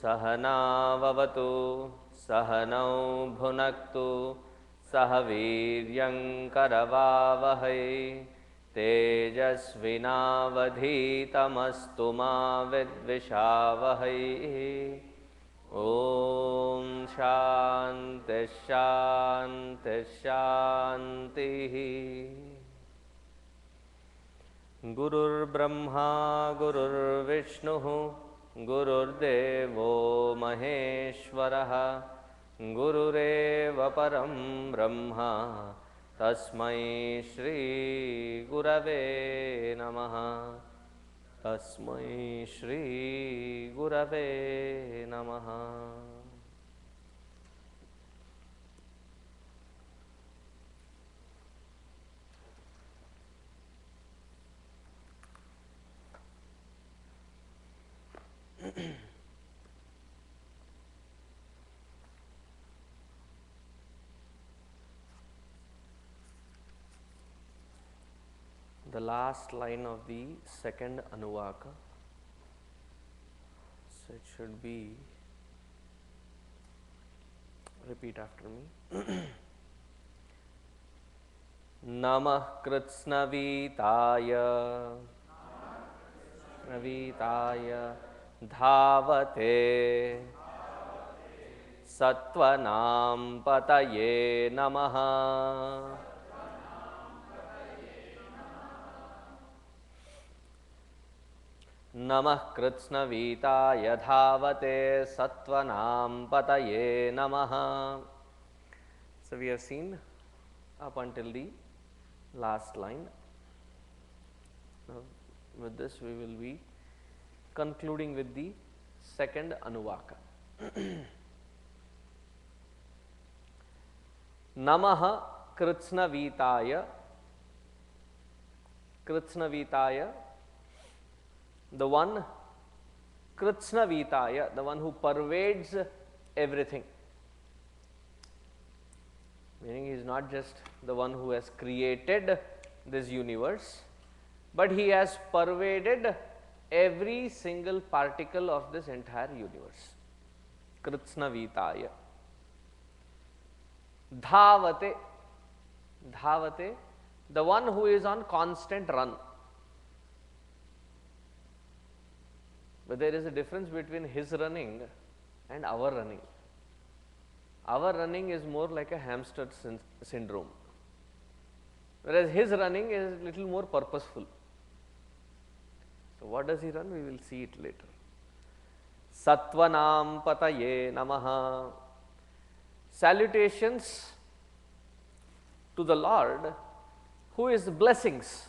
सहनाववतु सहनौ भुनक्तु सह वीर्यङ्करवावहै तेजस्विनावधीतमस्तु मा विद्विषावहै। ॐ शान्ति शान्ति शान्तिः। गुरुर्ब्रह्मा गुरुर्विष्णुः गुरुर्देवो महेश्वरः गुरुरेव परं ब्रह्म तस्मै श्री गुरवे नमः। तस्मै श्री गुरवे नमः। The last line of the second Anuvaka, so it should be, repeat after me. namaH kritsnavitaya dhavate sattvanam pataye namaha. नमः कृत्स्नवीताय धावते सत्त्वनाम पतये नमः. So we have seen up until the last line. Now with this we will be concluding with the second Anuvaka. namaH kritsnavitaya, kritsnavitaya, the one, kritsnavitaya, the one who pervades everything. Meaning he is not just the one who has created this universe, but he has pervaded every single particle of this entire universe. Kritsnavitaya. Dhavate, dhavate, the one who is on constant run. But there is a difference between his running and our running. Our running is more like a hamster syndrome, whereas his running is a little more purposeful. So what does he run? We will see it later. Sattvanam pataye namaha. Salutations to the Lord who is blessings.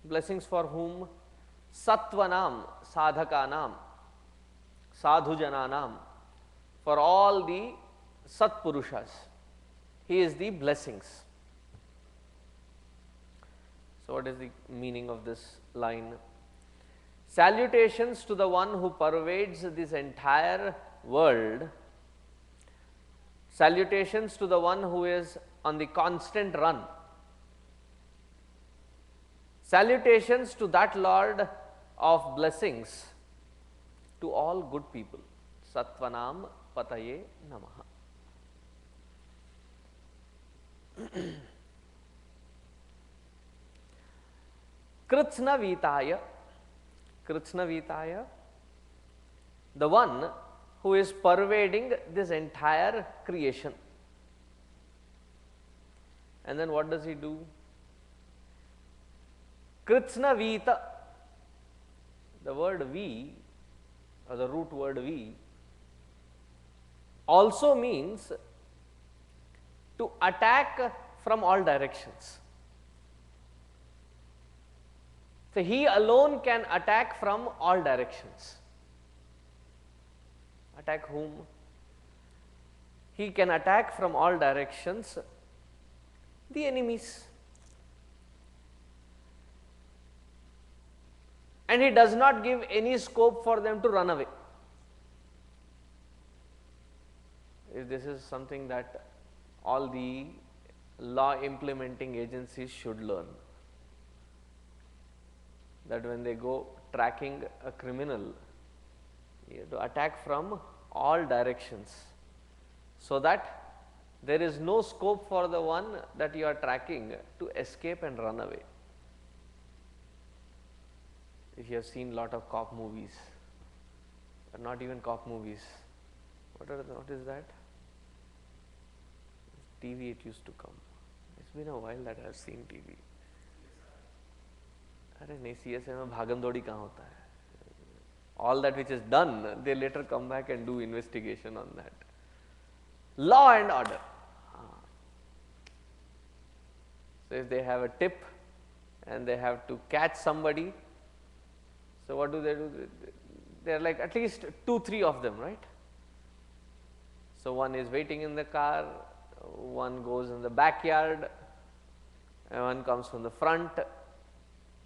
Blessings for whom? Sattvanam, sadhakanam, sadhujananam, for all the Satpurushas. He is the blessings. So what is the meaning of this line? Salutations to the one who pervades this entire world. Salutations to the one who is on the constant run. Salutations to that Lord of blessings to all good people. Sattvanam pataye namaha. Kritsnavitaya, Kritsnavitaya, the one who is pervading this entire creation. And then what does he do? Kritsnavita, the word V, or the root word V, also means to attack from all directions. So he alone can attack from all directions. Attack whom? He can attack from all directions the enemies. And he does not give any scope for them to run away. This is something that all the law implementing agencies should learn. That when they go tracking a criminal, You have to attack from all directions, so that there is no scope for the one that you are tracking to escape and run away. If you have seen lot of cop movies, or not even cop movies, what is that? TV it used to come. It's been a while that I have seen TV. अरे नहीं, CSI में भागम दौड़ी कहाँ होता है? All that which is done, they later come back and do investigation on that. Law and order. So if they have a tip and they have to catch somebody, so what do? They are like at least 2-3 of them, right? So one is waiting in the car, one goes in the backyard, and one comes from the front,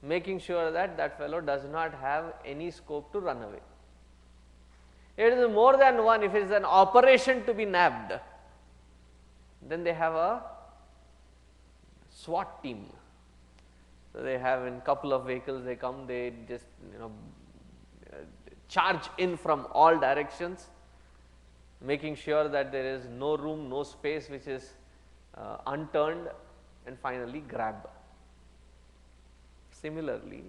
making sure that that fellow does not have any scope to run away. It is more than one. If it is an operation to be nabbed, then they have a SWAT team. So they have in couple of vehicles, they come, they just charge in from all directions, making sure that there is no room, no space which is unturned, and finally grab. Similarly,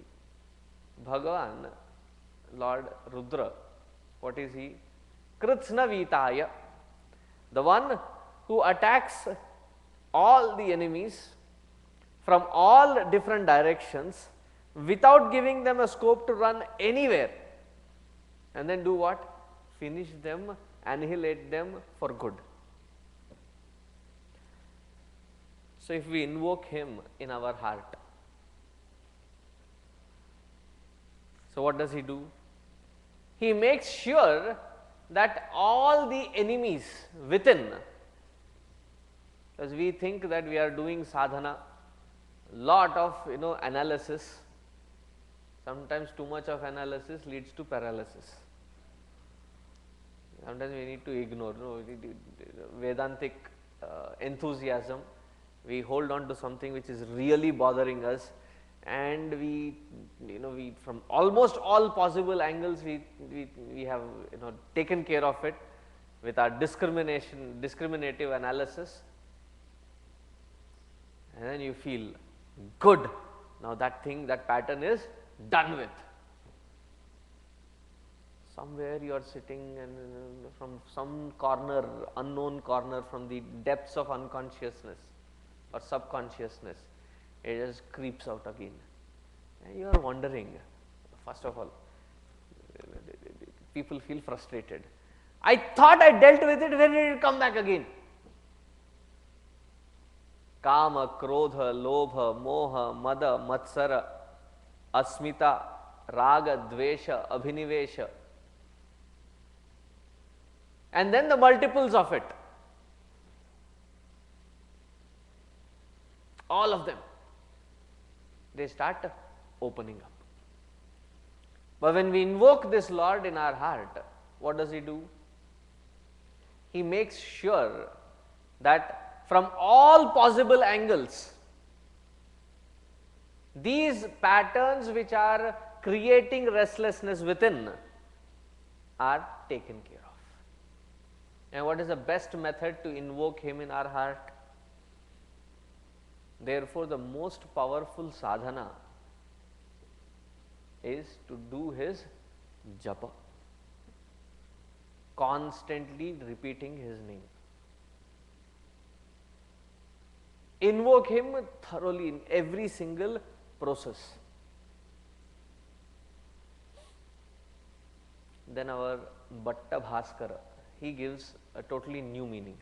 Bhagavan, Lord Rudra, what is he? Kritsnavitaya, the one who attacks all the enemies from all different directions without giving them a scope to run anywhere, and then do what? Finish them, annihilate them for good. So if we invoke him in our heart, so what does he do? He makes sure that all the enemies within, because we think that we are doing sadhana, lot of analysis, sometimes too much of analysis leads to paralysis. Sometimes we need to ignore Vedantic enthusiasm. We hold on to something which is really bothering us, and we from almost all possible angles we have taken care of it with our discriminative analysis, and then you feel good. Now that pattern is done with. Somewhere you are sitting, and from some corner, unknown corner, from the depths of unconsciousness or subconsciousness, it just creeps out again. And you are wondering, first of all, people feel frustrated. I thought I dealt with it, when did it come back again? Kama, Krodha, Lobha, Moha, Mada, Matsara, Asmita, Raga, Dvesha, Abhinivesha, and then the multiples of it. All of them, they start opening up. But when we invoke this Lord in our heart, what does he do? He makes sure that from all possible angles, these patterns which are creating restlessness within are taken care of. And what is the best method to invoke him in our heart? Therefore, the most powerful sadhana is to do his japa, constantly repeating his name. Invoke him thoroughly in every single process. Then our Bhatta Bhaskara, he gives a totally new meaning.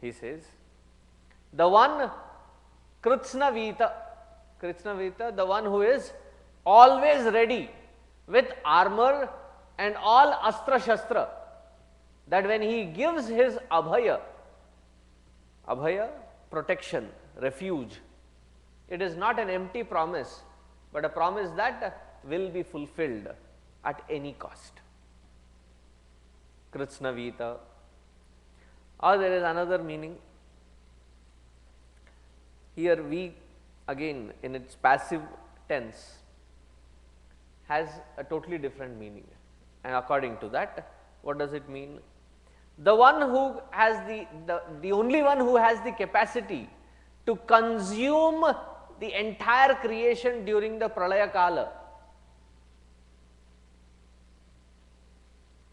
He says, the one Kritsnavita, the one who is always ready with armor and all astra shastra, that when he gives his abhaya, protection, refuge, it is not an empty promise, but a promise that will be fulfilled at any cost. Kritsnavita. Or there is another meaning. Here we again in its passive tense has a totally different meaning. And according to that, what does it mean? The one who has the only one who has the capacity to consume the entire creation during the pralaya kala,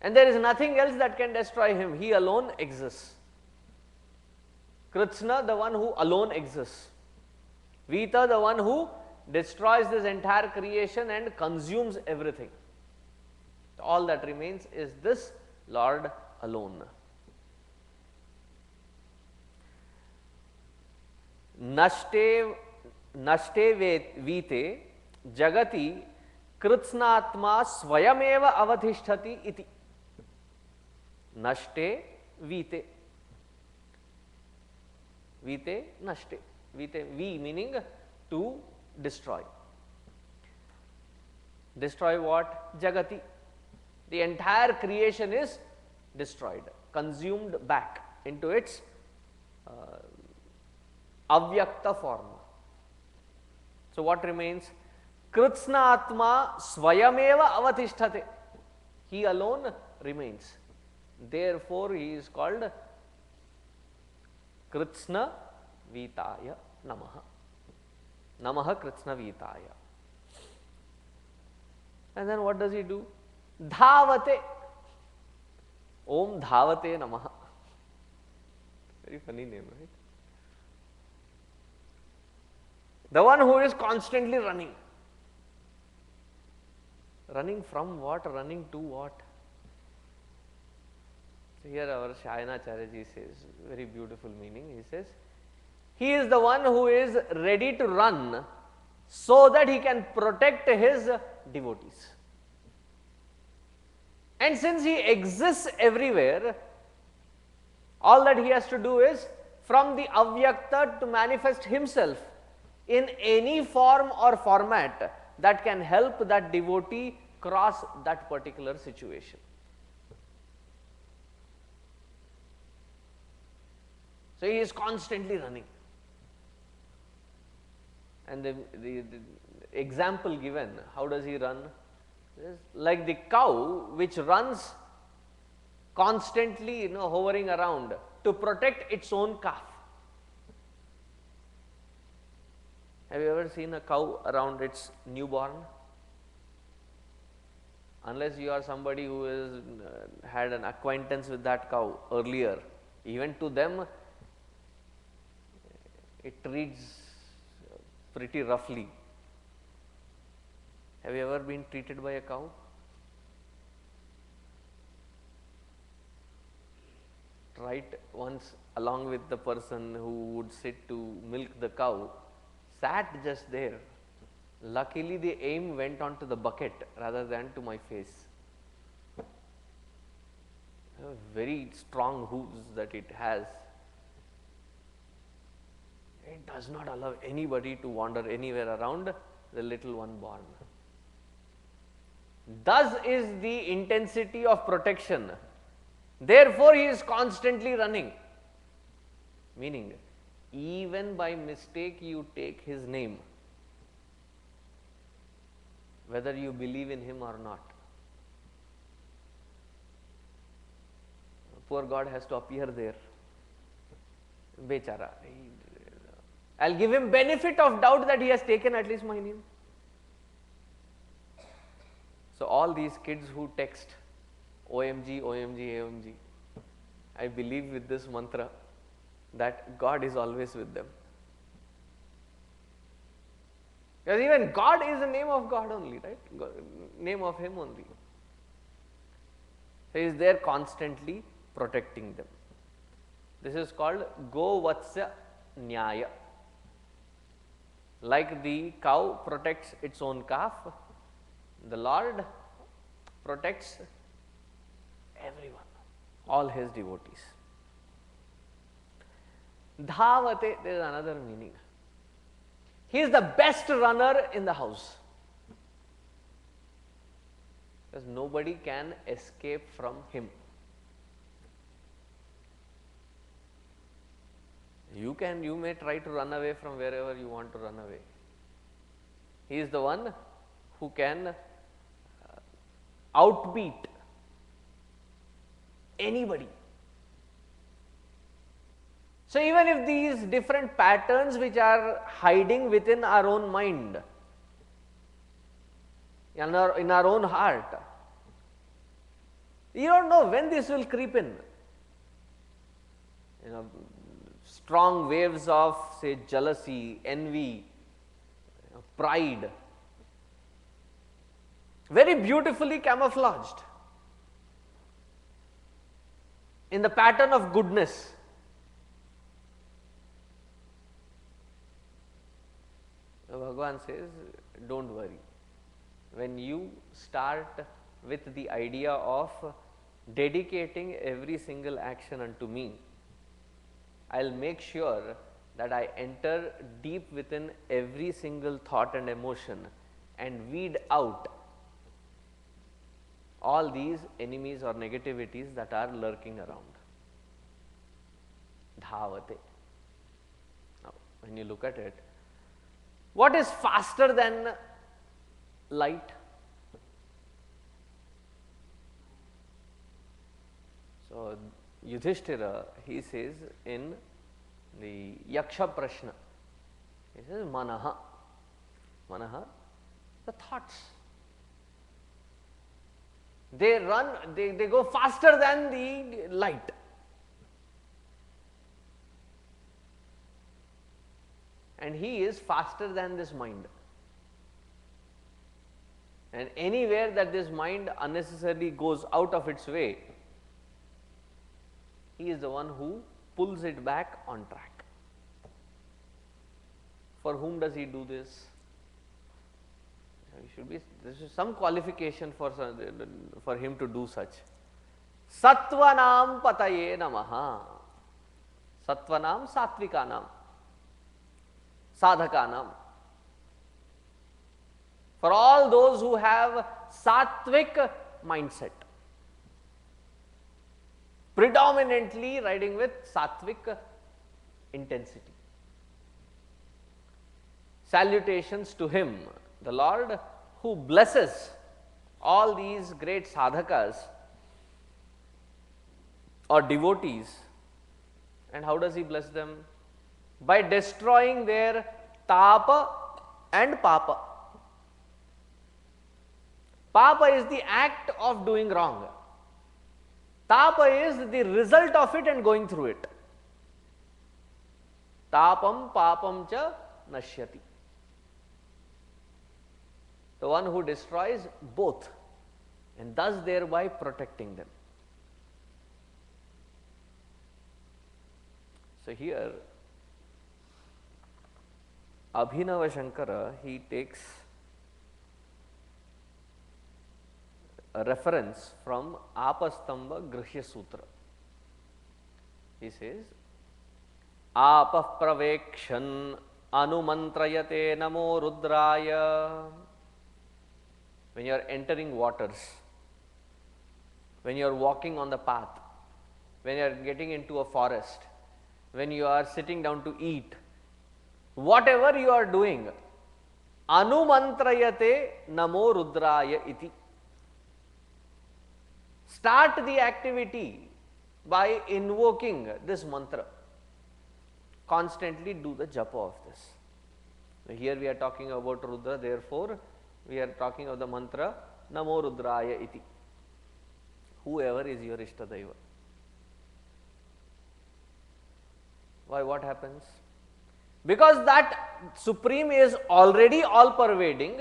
and there is nothing else that can destroy him. He alone exists. Krishna, the one who alone exists. Vita, the one who destroys this entire creation and consumes everything. All that remains is this Lord alone. Nashte vite jagati kritsnatma swayameva avadhisthati iti. Nashte vite. Vite nashte. Vite, V meaning to destroy. Destroy what? Jagati. The entire creation is destroyed, consumed back into its avyakta form. So, what remains? Kritsna Atma Swayameva Avatisthate. He alone remains. Therefore, he is called Kritsna Vitaya namaH. namaH Kritsna Vitaya. And then what does he do? Dhavate. Om Dhavate namaH. Very funny name, right? The one who is constantly running. Running from what? Running to what? So here our Shayana-charya says, very beautiful meaning. He says, he is the one who is ready to run so that he can protect his devotees. And since he exists everywhere, all that he has to do is from the avyakta to manifest himself in any form or format that can help that devotee cross that particular situation. So, he is constantly running. And the example given, how does he run? Like the cow which runs constantly, hovering around to protect its own calf. Have you ever seen a cow around its newborn? Unless you are somebody who has had an acquaintance with that cow earlier, even to them it treats pretty roughly. Have you ever been treated by a cow? Right, once along with the person who would sit to milk the cow, sat just there. Luckily the aim went onto the bucket rather than to my face. Very strong hooves that it has. It does not allow anybody to wander anywhere around the little one born. Thus is the intensity of protection. Therefore, he is constantly running. Meaning, even by mistake you take his name, whether you believe in him or not. Poor God has to appear there. Bechara. I'll give him benefit of doubt that he has taken at least my name. So, all these kids who text OMG, OMG, OMG, I believe with this mantra that God is always with them. Because even God is the name of God only, right? God, name of him only. He is there constantly protecting them. This is called Go Vatsa Nyaya. Like the cow protects its own calf, the Lord protects everyone, all his devotees. Dhavate, there is another meaning. He is the best runner in the house. Because nobody can escape from him. You may try to run away from wherever you want to run away. He is the one who can outbeat anybody. So even if these different patterns which are hiding within our own mind, in our own heart, you don't know when this will creep in. Strong waves of, say, jealousy, envy, pride, very beautifully camouflaged in the pattern of goodness. Bhagavan says, don't worry. When you start with the idea of dedicating every single action unto me, I will make sure that I enter deep within every single thought and emotion and weed out all these enemies or negativities that are lurking around. Dhavate. Now, when you look at it, what is faster than light? So, Yudhishthira, he says in the Yaksha Prashna, he says manaH. manaH, the thoughts. They run, they go faster than the light. And he is faster than this mind. And anywhere that this mind unnecessarily goes out of its way, he is the one who pulls it back on track. For whom does he do this? There is some qualification for him to do such. Sattvanam pataye namaH. Sattvanam satvikanam. Sadhakanam. For all those who have sattvic mindset, predominantly riding with sattvic intensity. Salutations to him, the Lord who blesses all these great sadhakas or devotees. And how does he bless them? By destroying their tapa and papa. Papa is the act of doing wrong. Tapa is the result of it and going through it. Tapam papam cha nashyati. The one who destroys both and thus thereby protecting them. So here Abhinava Shankara, he takes a reference from Apastamba Grihya Sutra. He says, Apah pravekshan anumantrayate namo Rudraya. When you are entering waters, when you are walking on the path, when you are getting into a forest, when you are sitting down to eat, whatever you are doing, anumantrayate namo Rudraya iti. Start the activity by invoking this mantra. Constantly do the japa of this. So here we are talking about Rudra, therefore we are talking of the mantra namo Rudraya iti. Whoever is your Ishtadaiva. Why, what happens? Because that Supreme is already all pervading,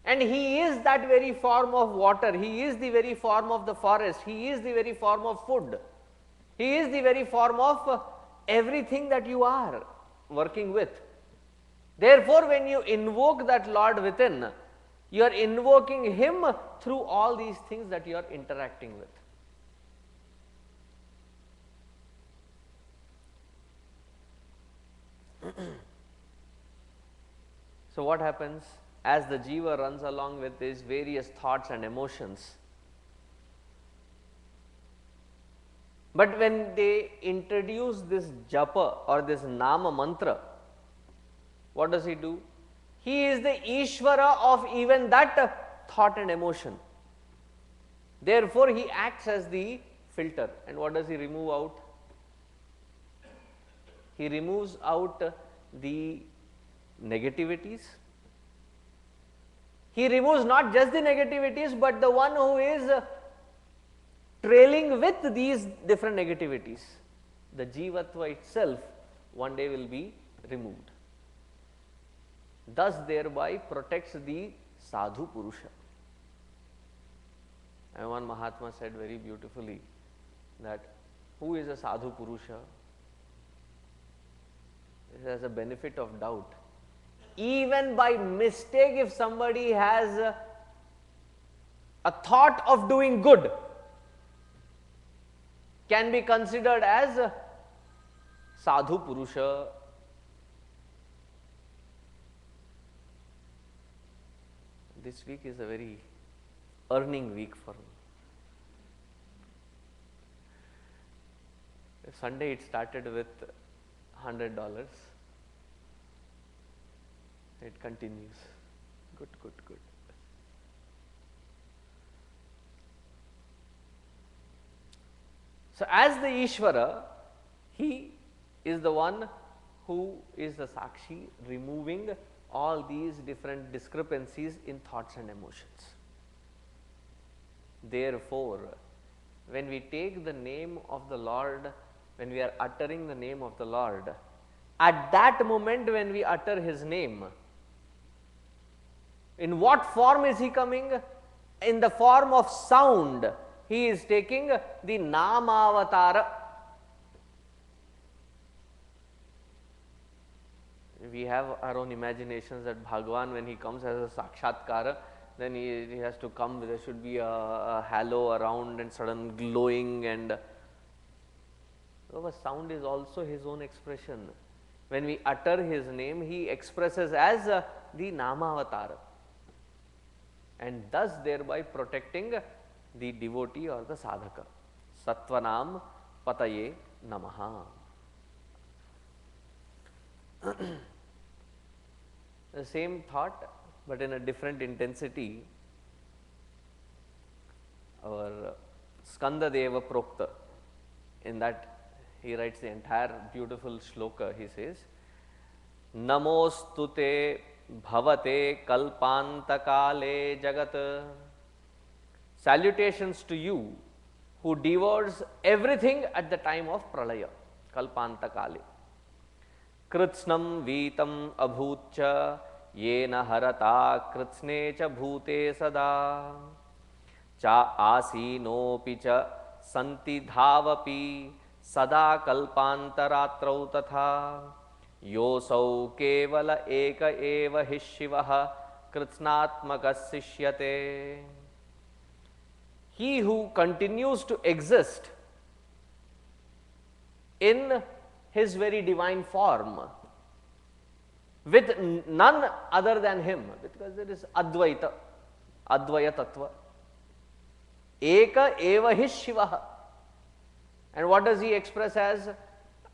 and he is that very form of water, he is the very form of the forest, he is the very form of food, he is the very form of everything that you are working with. Therefore, when you invoke that Lord within, you are invoking him through all these things that you are interacting with. So what happens? As the jiva runs along with these various thoughts and emotions, but when they introduce this japa or this nama mantra, what does he do? He is the Ishvara of even that thought and emotion. Therefore, he acts as the filter. And what does he remove out? He removes out the negativities. He removes not just the negativities, but the one who is trailing with these different negativities. The jivatva itself one day will be removed. Thus thereby protects the sadhu purusha. And one Mahatma said very beautifully that who is a sadhu purusha? It has a benefit of doubt. Even by mistake, if somebody has a thought of doing good, can be considered as sadhu purusha. This week is a very earning week for me. Sunday it started with $100. It continues. Good, good, good. So, as the Ishvara, he is the one who is the Sakshi, removing all these different discrepancies in thoughts and emotions. Therefore, when we take the name of the Lord, when we are uttering the name of the Lord, at that moment when we utter his name, in what form is he coming? In the form of sound. He is taking the namavatara. We have our own imaginations that Bhagwan, when he comes as a sakshatkara, then he has to come, there should be a halo around and sudden glowing, and sound is also his own expression. When we utter his name, he expresses as the namavatara, and thus thereby protecting the devotee or the sadhaka. Sattvanam pataye namaha. The same thought, but in a different intensity. Our Skanda Deva Prokta, in that he writes the entire beautiful shloka. He says, Namostute bhavate kalpantakale jagat. Salutations to you who devours everything at the time of pralaya, kalpantakale. Kritsnam vitam abhutcha yena harata kritsne cha bhute sada cha asinopi cha santi dhavapi sada kalpantaratrau tatha yosau kevala eka eva hi shivaha kritsnatmakas sishyate. He who continues to exist in his very divine form with none other than him, because there is Advaita, Advaya Tattva. Eka eva hi Shivaha. And what does he express as?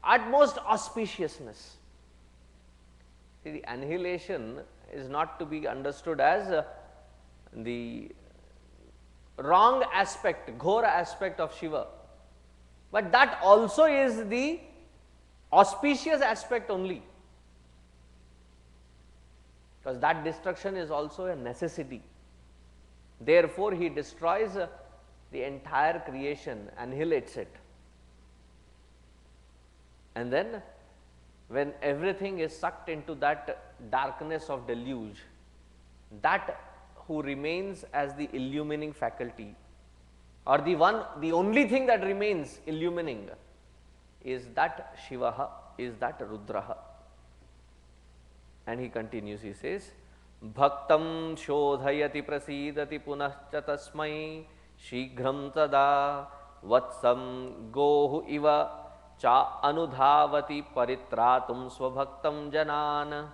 Utmost auspiciousness. See, the annihilation is not to be understood as the wrong aspect, ghora aspect of Shiva, but that also is the auspicious aspect only, because that destruction is also a necessity. Therefore, he destroys the entire creation, annihilates it, and then when everything is sucked into that darkness of deluge, that who remains as the illumining faculty, or the only thing that remains illumining, is that Shivaha, is that Rudraha. And he continues, he says, Bhaktam shodhayati prasidati punascha tasmai shighram tada vatsam gohu iva cha anudhavati paritratum svabhaktam janan.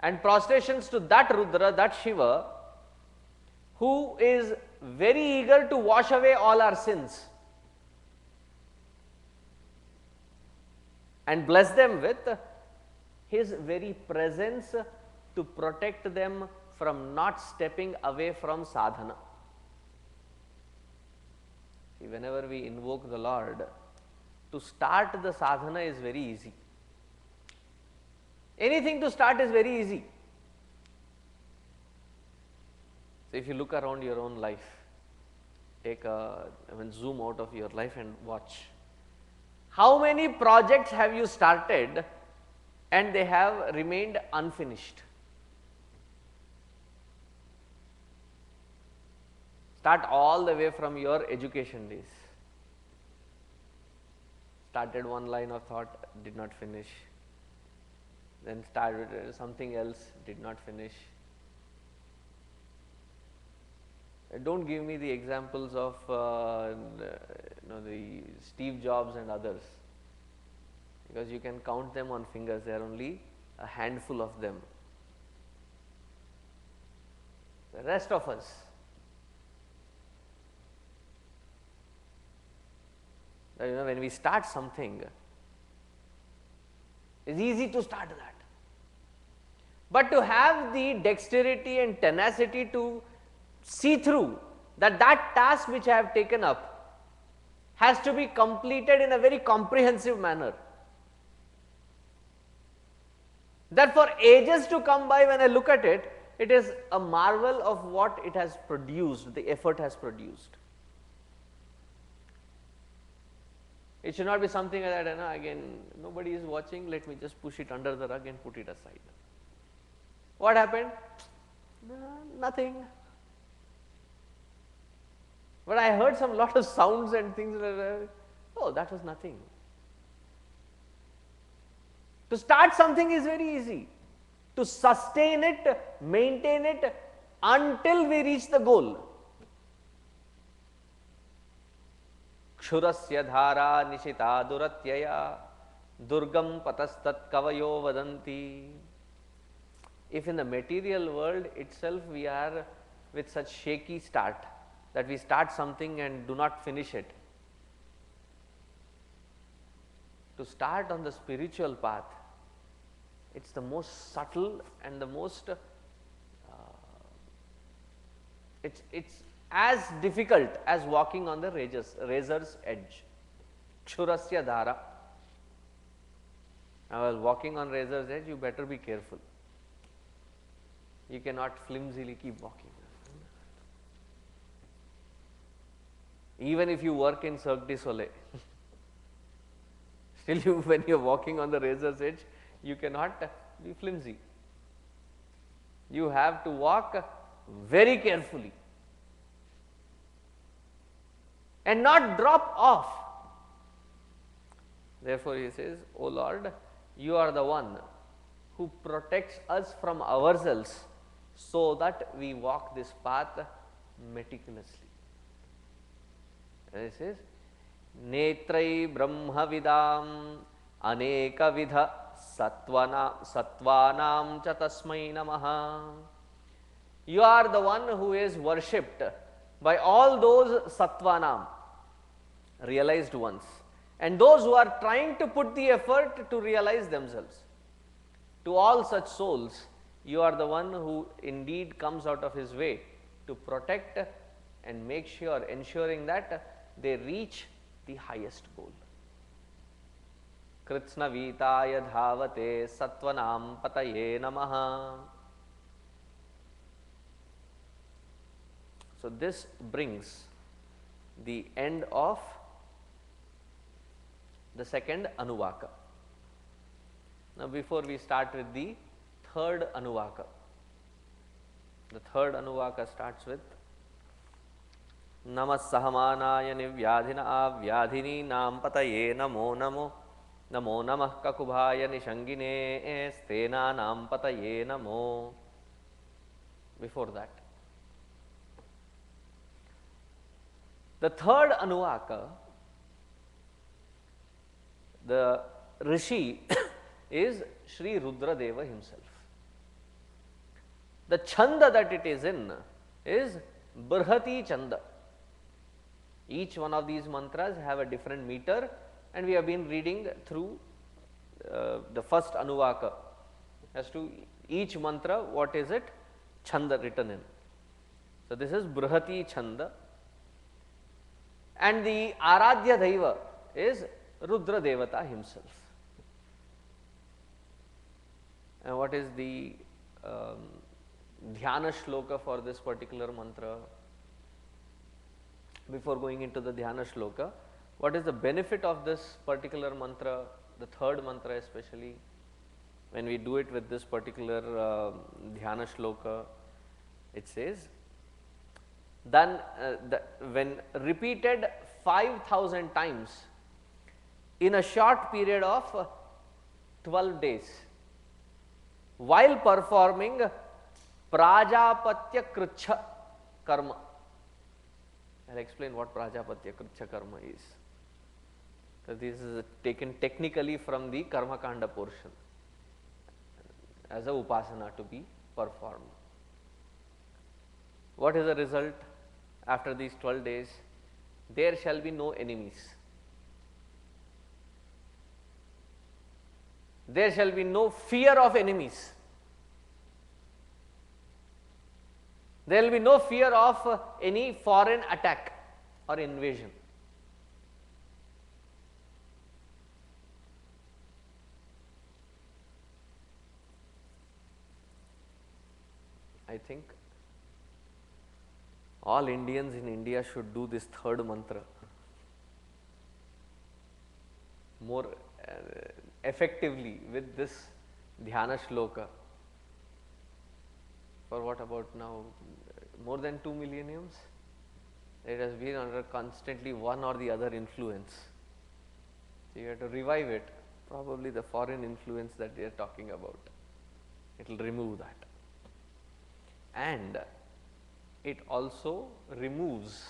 And prostrations to that Rudra, that Shiva, who is very eager to wash away all our sins and bless them with his very presence to protect them from not stepping away from sadhana. See, whenever we invoke the Lord, to start the sadhana is very easy. Anything to start is very easy. So, if you look around your own life, zoom out of your life and watch. How many projects have you started and they have remained unfinished? Start all the way from your education days. Started one line of thought, did not finish. Then started something else, did not finish. Don't give me the examples of the Steve Jobs and others, because you can count them on fingers. There are only a handful of them. The rest of us, when we start something, it's easy to start that. But to have the dexterity and tenacity to see through that task which I have taken up has to be completed in a very comprehensive manner. That for ages to come by, when I look at it, it is a marvel of what it has produced, the effort has produced. It should not be something like that, again, nobody is watching, let me just push it under the rug and put it aside. What happened? Nothing. But I heard some lot of sounds and things like that. Oh, that was nothing. To start something is very easy. To sustain it, maintain it until we reach the goal. Kshurasya dhara nishita duratyaya durgam patastat kavayo vadanti. If in the material world itself we are with such shaky start, that we start something and do not finish it, to start on the spiritual path, it's the most subtle and the most, it's as difficult as walking on the razor's edge. Kshurasya dhara. Now, while walking on razor's edge, you better be careful. You cannot flimsily keep walking. Even if you work in Cirque du Soleil, still when you are walking on the razor's edge, you cannot be flimsy. You have to walk very carefully and not drop off. Therefore, he says, O Lord, you are the one who protects us from ourselves so that we walk this path meticulously. And he says, Netrai Brahmavidam Anekavidha Sattvanam cha tasmai namaH. You are the one who is worshipped by all those Sattvanam, realized ones, and those who are trying to put the effort to realize themselves. To all such souls, you are the one who indeed comes out of his way to protect and make sure, ensuring that they reach the highest goal. Kritsna vitaya dhavate sattvanam pataye namaH. So, this brings the end of the second Anuvaka. Now, before we start with the third Anuvaka, the third Anuvaka starts with namaH sahamAnAya nivyAdhina AvyAdhinInAM pataye namo namo namo namaH kakubhAya niShaN stenAnAM pataye namo. Before that, the third Anuvaka, the Rishi is Shri Rudra Deva himself. The chanda that it is in is Brihati Chanda. Each one of these mantras have a different meter, and we have been reading through the first Anuvaka as to each mantra, what is it? Chanda written in. So, this is Brihati Chanda, and the Aradhya Daiva is Rudra Devata himself. And what is the Dhyana Shloka for this particular mantra? Before going into the Dhyana Shloka, what is the benefit of this particular mantra, the third mantra especially, when we do it with this particular Dhyana Shloka? It says, then when repeated 5,000 times in a short period of 12 days, while performing Prajapatya Kricha Karma. I will explain what Prajapatya Kricha Karma is. So, this is taken technically from the Karma Kanda portion as a upasana to be performed. What is the result after these 12 days? There shall be no enemies. There shall be no fear of enemies. There will be no fear of any foreign attack or invasion. I think all Indians in India should do this third mantra more effectively with this Dhyana Shloka. For what about now, more than 2 millenniums? It has been under constantly one or the other influence. So, you have to revive it, probably the foreign influence that they are talking about. It will remove that. And it also removes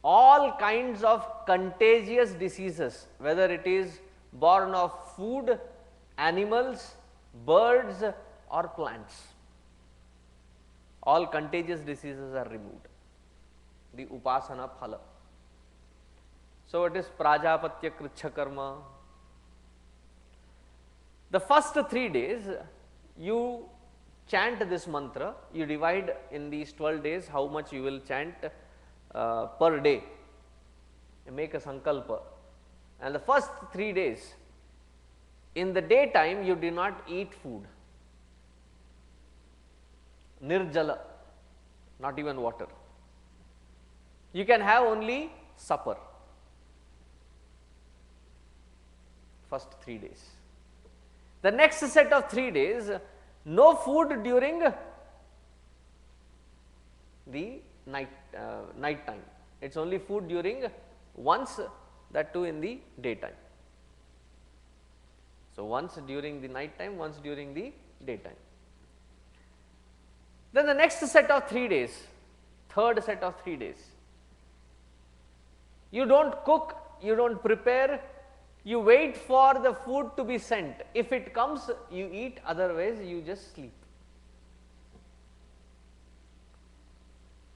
all kinds of contagious diseases, whether it is born of food, animals, birds or plants. All contagious diseases are removed. The upasana phala. So, it is Prajapatya Kricha Karma. The first 3 days you chant this mantra, you divide in these 12 days how much you will chant per day. You make a sankalpa, and the first 3 days in the daytime you do not eat food. Nirjala, not even water. You can have only supper. First 3 days. The next set of 3 days, no food during the night time. It is only food during once, that too in the daytime. So, once during the night time, once during the daytime. Then the next set of 3 days, third set of 3 days, you do not cook, you do not prepare, you wait for the food to be sent. If it comes, you eat, otherwise you just sleep.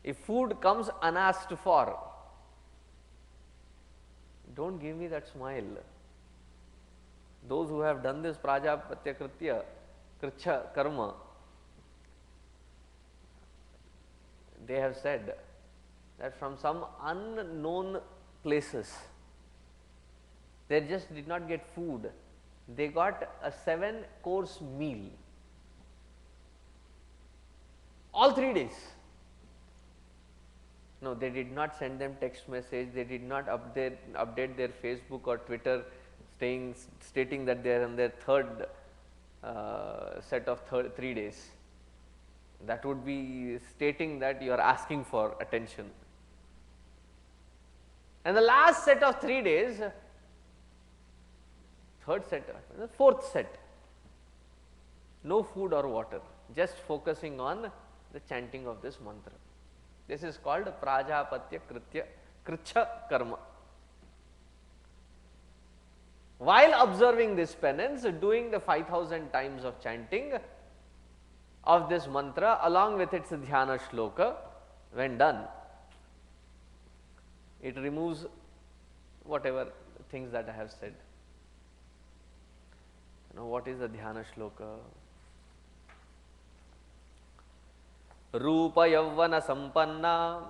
If food comes unasked for, do not give me that smile. Those who have done this Prajapatya Kricha Karma, they have said that from some unknown places, they just did not get food, they got a 7-course meal, all 3 days. No, they did not send them text message, they did not update their Facebook or Twitter stating that they are on their third set of 3 days. That would be stating that you are asking for attention. And the last set of 3 days, third set, the fourth set, no food or water, just focusing on the chanting of this mantra. This is called Prajapatya Kricha Karma. While observing this penance, doing the 5,000 times of chanting of this mantra along with its Dhyana Shloka, when done, it removes whatever things that I have said. Now, what is the Dhyana Shloka? Rupa Yavvana Sampanna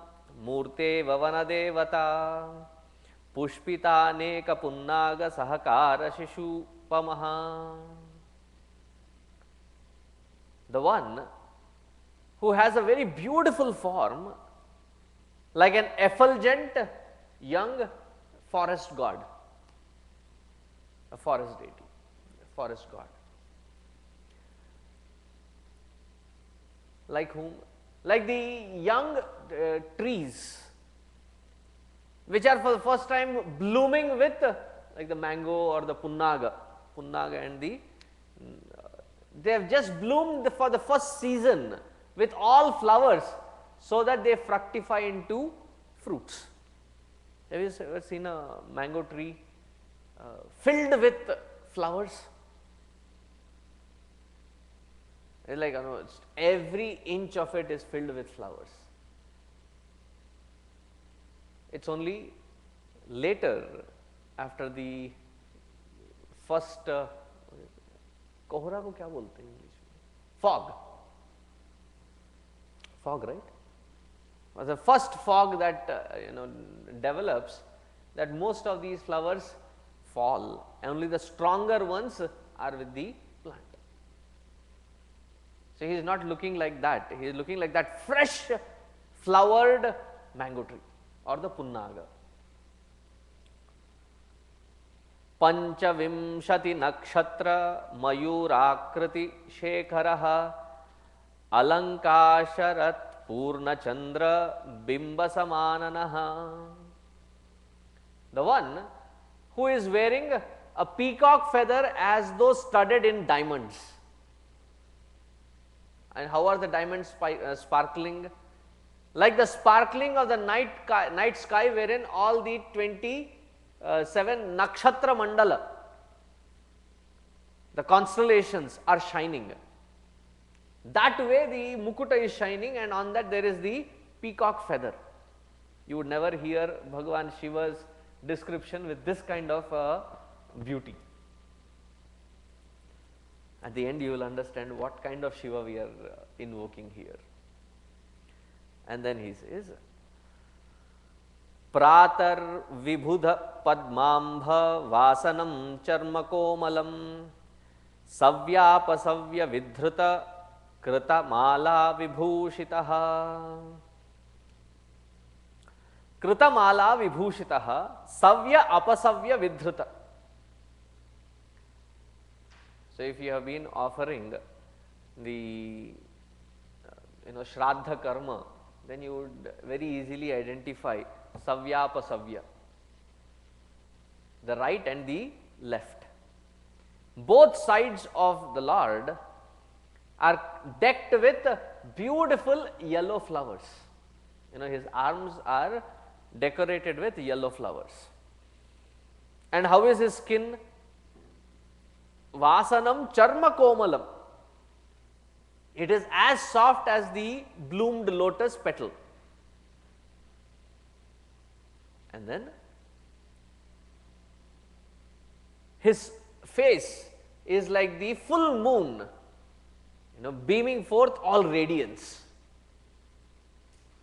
Murte Vavana Devata Pushpita Neka Punnaga Sahakara Shishu Pamaha. The one who has a very beautiful form, like an effulgent young forest god, a forest deity, a forest god. Like whom? Like the young trees which are for the first time blooming with like the mango or the punnaga and they have just bloomed for the first season with all flowers so that they fructify into fruits. Have you ever seen a mango tree filled with flowers? It's like, you know, every inch of it is filled with flowers. It's only later, after the first कोहरा को क्या बोलते हैं English में? Fog, right? The first fog that develops, that most of these flowers fall, and only the stronger ones are with the plant. So he is not looking like that. He is looking like that fresh flowered mango tree or the punnaga. Panchavimshati nakshatra mayurakriti shekharaha alankasharat purnachandra bimbasamananaha. The one who is wearing a peacock feather as though studded in diamonds. And how are the diamonds sparkling? Like the sparkling of the night sky wherein all the 27 nakshatra mandala, the constellations are shining. That way the mukuta is shining, and on that there is the peacock feather. You would never hear Bhagavan Shiva's description with this kind of beauty. At the end you will understand what kind of Shiva we are invoking here. And then he says, Pratar vibhudha padmambha vasanam charmakomalam savyapasavya vidhruta krita mala vibhushitaha. Krita mala vibhushitaha savya apasavya vidhruta. So if you have been offering the Shraddha karma, then you would very easily identify savyapasavya, the right and the left. Both sides of the Lord are decked with beautiful yellow flowers. His arms are decorated with yellow flowers. And how is his skin? Vasanam charma komalam. It is as soft as the bloomed lotus petal. And then his face is like the full moon, beaming forth all radiance.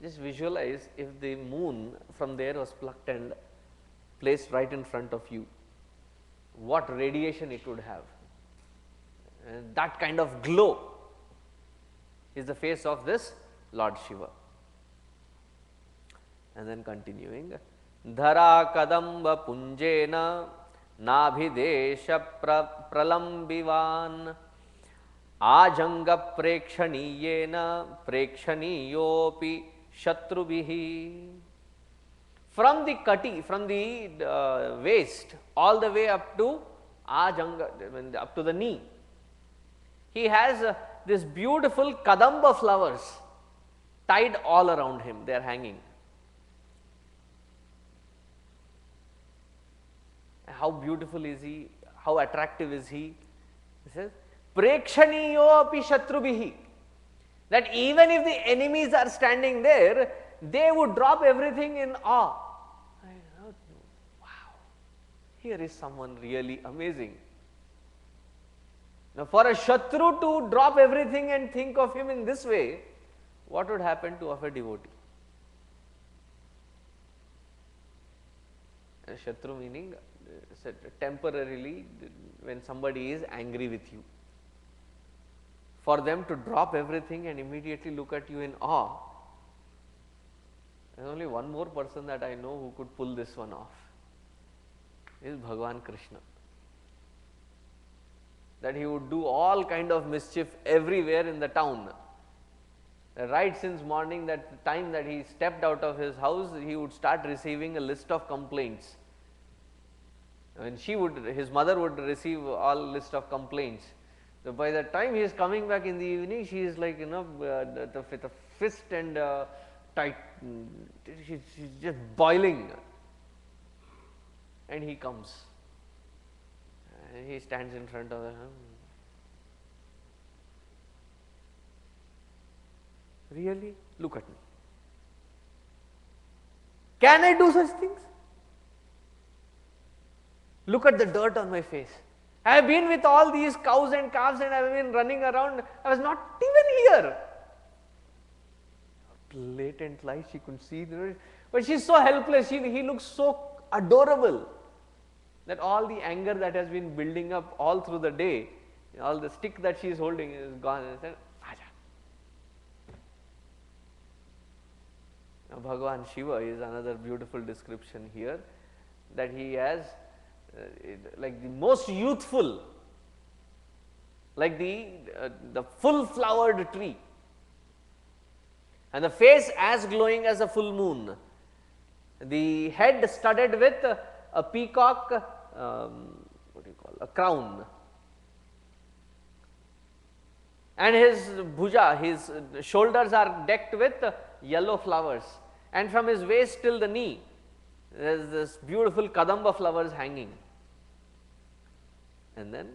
Just visualize if the moon from there was plucked and placed right in front of you, what radiation it would have. And that kind of glow is the face of this Lord Shiva. And then continuing, Dhara kadamba punjena nabhidesha pralambivan ajanga prekshaniyena prekshaniyopi shatrubhihi. From the kati, from the waist all the way up to ajanga, up to the knee, he has this beautiful kadamba flowers tied all around him. They are hanging. How beautiful is he? How attractive is he? He says, Prekshaniyo api shatrubhihi. That even if the enemies are standing there, they would drop everything in awe. Wow, here is someone really amazing. Now, for a Shatru to drop everything and think of him in this way, what would happen to of a devotee? Shatru meaning temporarily when somebody is angry with you. For them to drop everything and immediately look at you in awe, there is only one more person that I know who could pull this one off, is Bhagavan Krishna. That he would do all kind of mischief everywhere in the town. Right since morning, that time that he stepped out of his house, he would start receiving a list of complaints. And his mother would receive all list of complaints. So by the time he is coming back in the evening, she is like, with a fist and tight, she's just boiling. And he comes. And he stands in front of her. Really? Look at me. Can I do such things? Look at the dirt on my face. I have been with all these cows and calves and I have been running around. I was not even here. Blatant lie, she could see. But she is so helpless. He looks so adorable that all the anger that has been building up all through the day, all the stick that she is holding is gone. And said, Aja. Now, Bhagavan Shiva is another beautiful description here, that he has like the most youthful, like the full flowered tree, and the face as glowing as a full moon, the head studded with a peacock, a crown, and his bhuja, his shoulders are decked with yellow flowers, and from his waist till the knee there is this beautiful kadamba flowers hanging. And then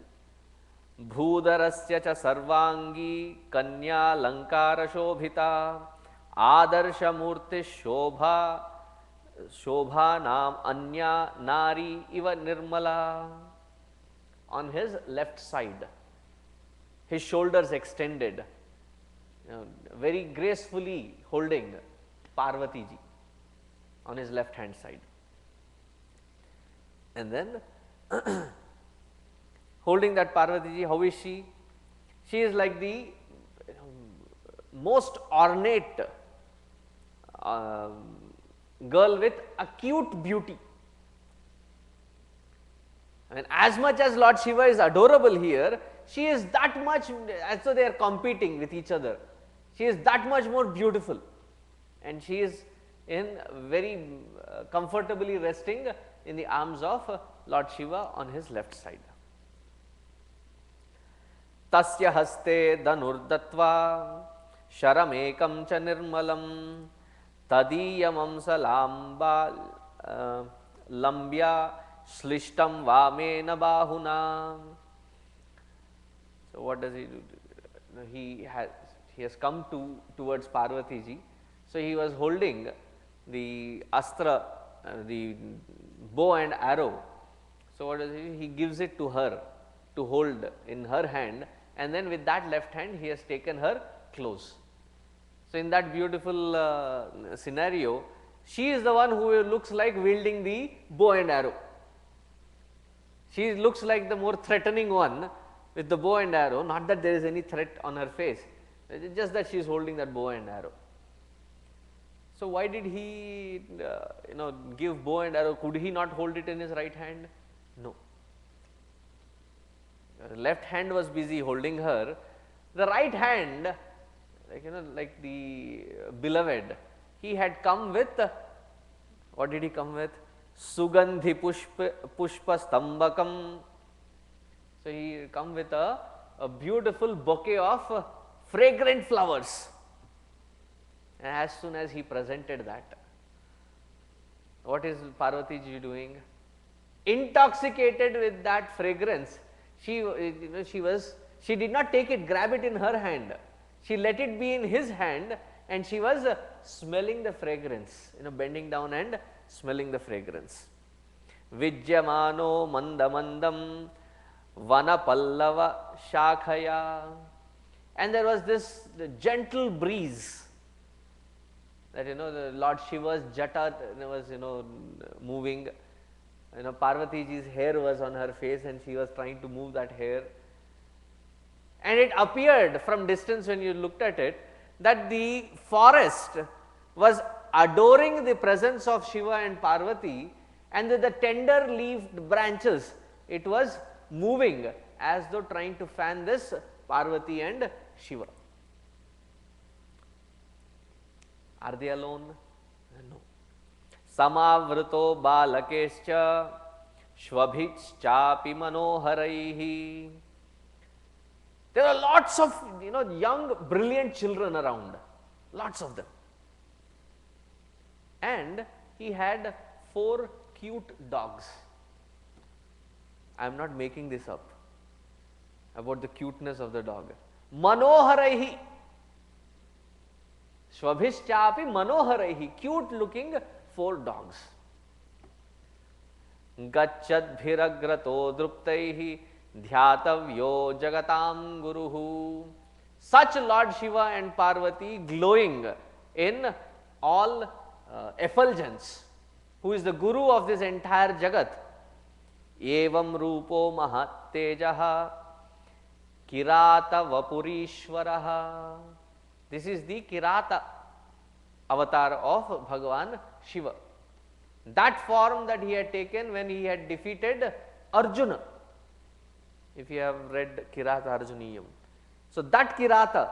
Bhudarasya cha sarvangi kanya lankara shobhita adarsha murti shobhanam anya nari iva nirmala. On his left side, his shoulders extended, very gracefully holding Parvati ji on his left hand side. And then holding that Parvati ji, how is she? She is like the most ornate girl with acute beauty. I mean, as much as Lord Shiva is adorable here, she is that much, as though they are competing with each other. She is that much more beautiful, and she is very comfortably resting in the arms of Lord Shiva on his left side. Tasya haste danurdatva sharamekam cha nirmalam tadiyamamsa lamba lambya slishtam vamena bahuna. So what does he do? He has come towards Parvati ji. So he was holding the astra, the bow and arrow. So what does he gives it to her to hold in her hand, and then with that left hand he has taken her close. So in that beautiful scenario, she is the one who looks like wielding the bow and arrow. She looks like the more threatening one with the bow and arrow, not that there is any threat on her face, just that she is holding that bow and arrow. So why did he give bow and arrow? Could he not hold it in his right hand? No. The left hand was busy holding her. The right hand, like the beloved, he had come with, what did he come with? Sugandhi pushpa stambakam. So he come with a beautiful bouquet of fragrant flowers. And as soon as he presented that, what is Parvati ji doing? Intoxicated with that fragrance, she did not take it, grab it in her hand. She let it be in his hand, and she was smelling the fragrance, bending down and smelling the fragrance. Vijyamano mandamandam vanapallava shakhaya. And there was this gentle breeze that the Lord Shiva's jata was moving, Parvati ji's hair was on her face and she was trying to move that hair. And it appeared from distance when you looked at it that the forest was adoring the presence of Shiva and Parvati, and with the tender leafed branches it was moving as though trying to fan this Parvati and Shiva. Are they alone? No. Samavrito balakescha shvabhichapi manoharaihi. There are lots of young brilliant children around, lots of them. And he had 4 cute dogs. I am not making this up about the cuteness of the dog. Manoharaihi. Shvabhischapi manoharaihi. Cute looking 4 dogs. Gachadbhiragrato druptaihi dhyatavyo jagatam guruhu. Such Lord Shiva and Parvati glowing in all effulgence, who is the guru of this entire jagat. Evam rupo mahattejaha kirata vapurishvaraha. This is the Kirata avatar of Bhagavan Shiva. That form that he had taken when he had defeated Arjuna. If you have read Kirata Arjuniyam. So that Kirata,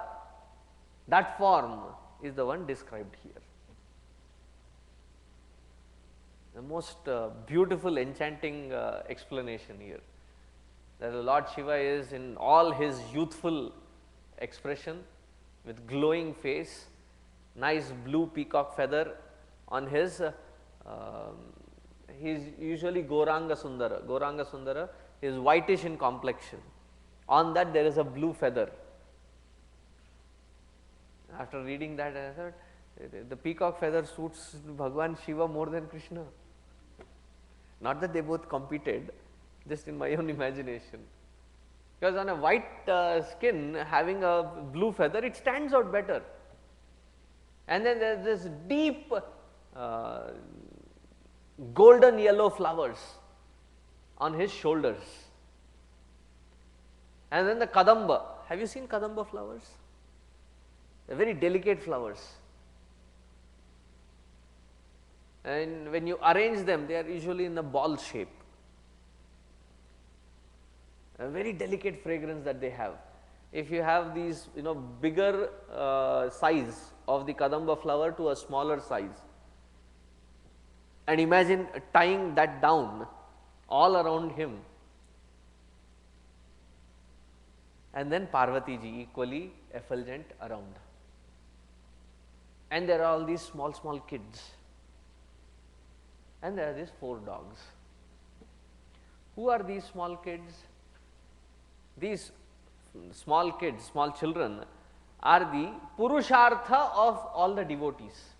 that form is the one described here. The most beautiful, enchanting explanation here. That the Lord Shiva is in all his youthful expression, with glowing face, nice blue peacock feather on his, he is usually Gauranga Sundara. Gauranga Sundara is whitish in complexion. On that there is a blue feather. After reading that, I thought the peacock feather suits Bhagavan Shiva more than Krishna. Not that they both competed, just in my own imagination. Because on a white skin having a blue feather, it stands out better. And then there is this deep golden yellow flowers on his shoulders. And then the kadamba. Have you seen kadamba flowers? They are very delicate flowers. And when you arrange them, they are usually in a ball shape. A very delicate fragrance that they have. If you have these, bigger size of the kadamba flower to a smaller size, and imagine tying that down all around him, and then Parvati ji equally effulgent around. And there are all these small kids, and there are these 4 dogs. Who are these small kids? These small kids, small children are the Purushartha of all the devotees.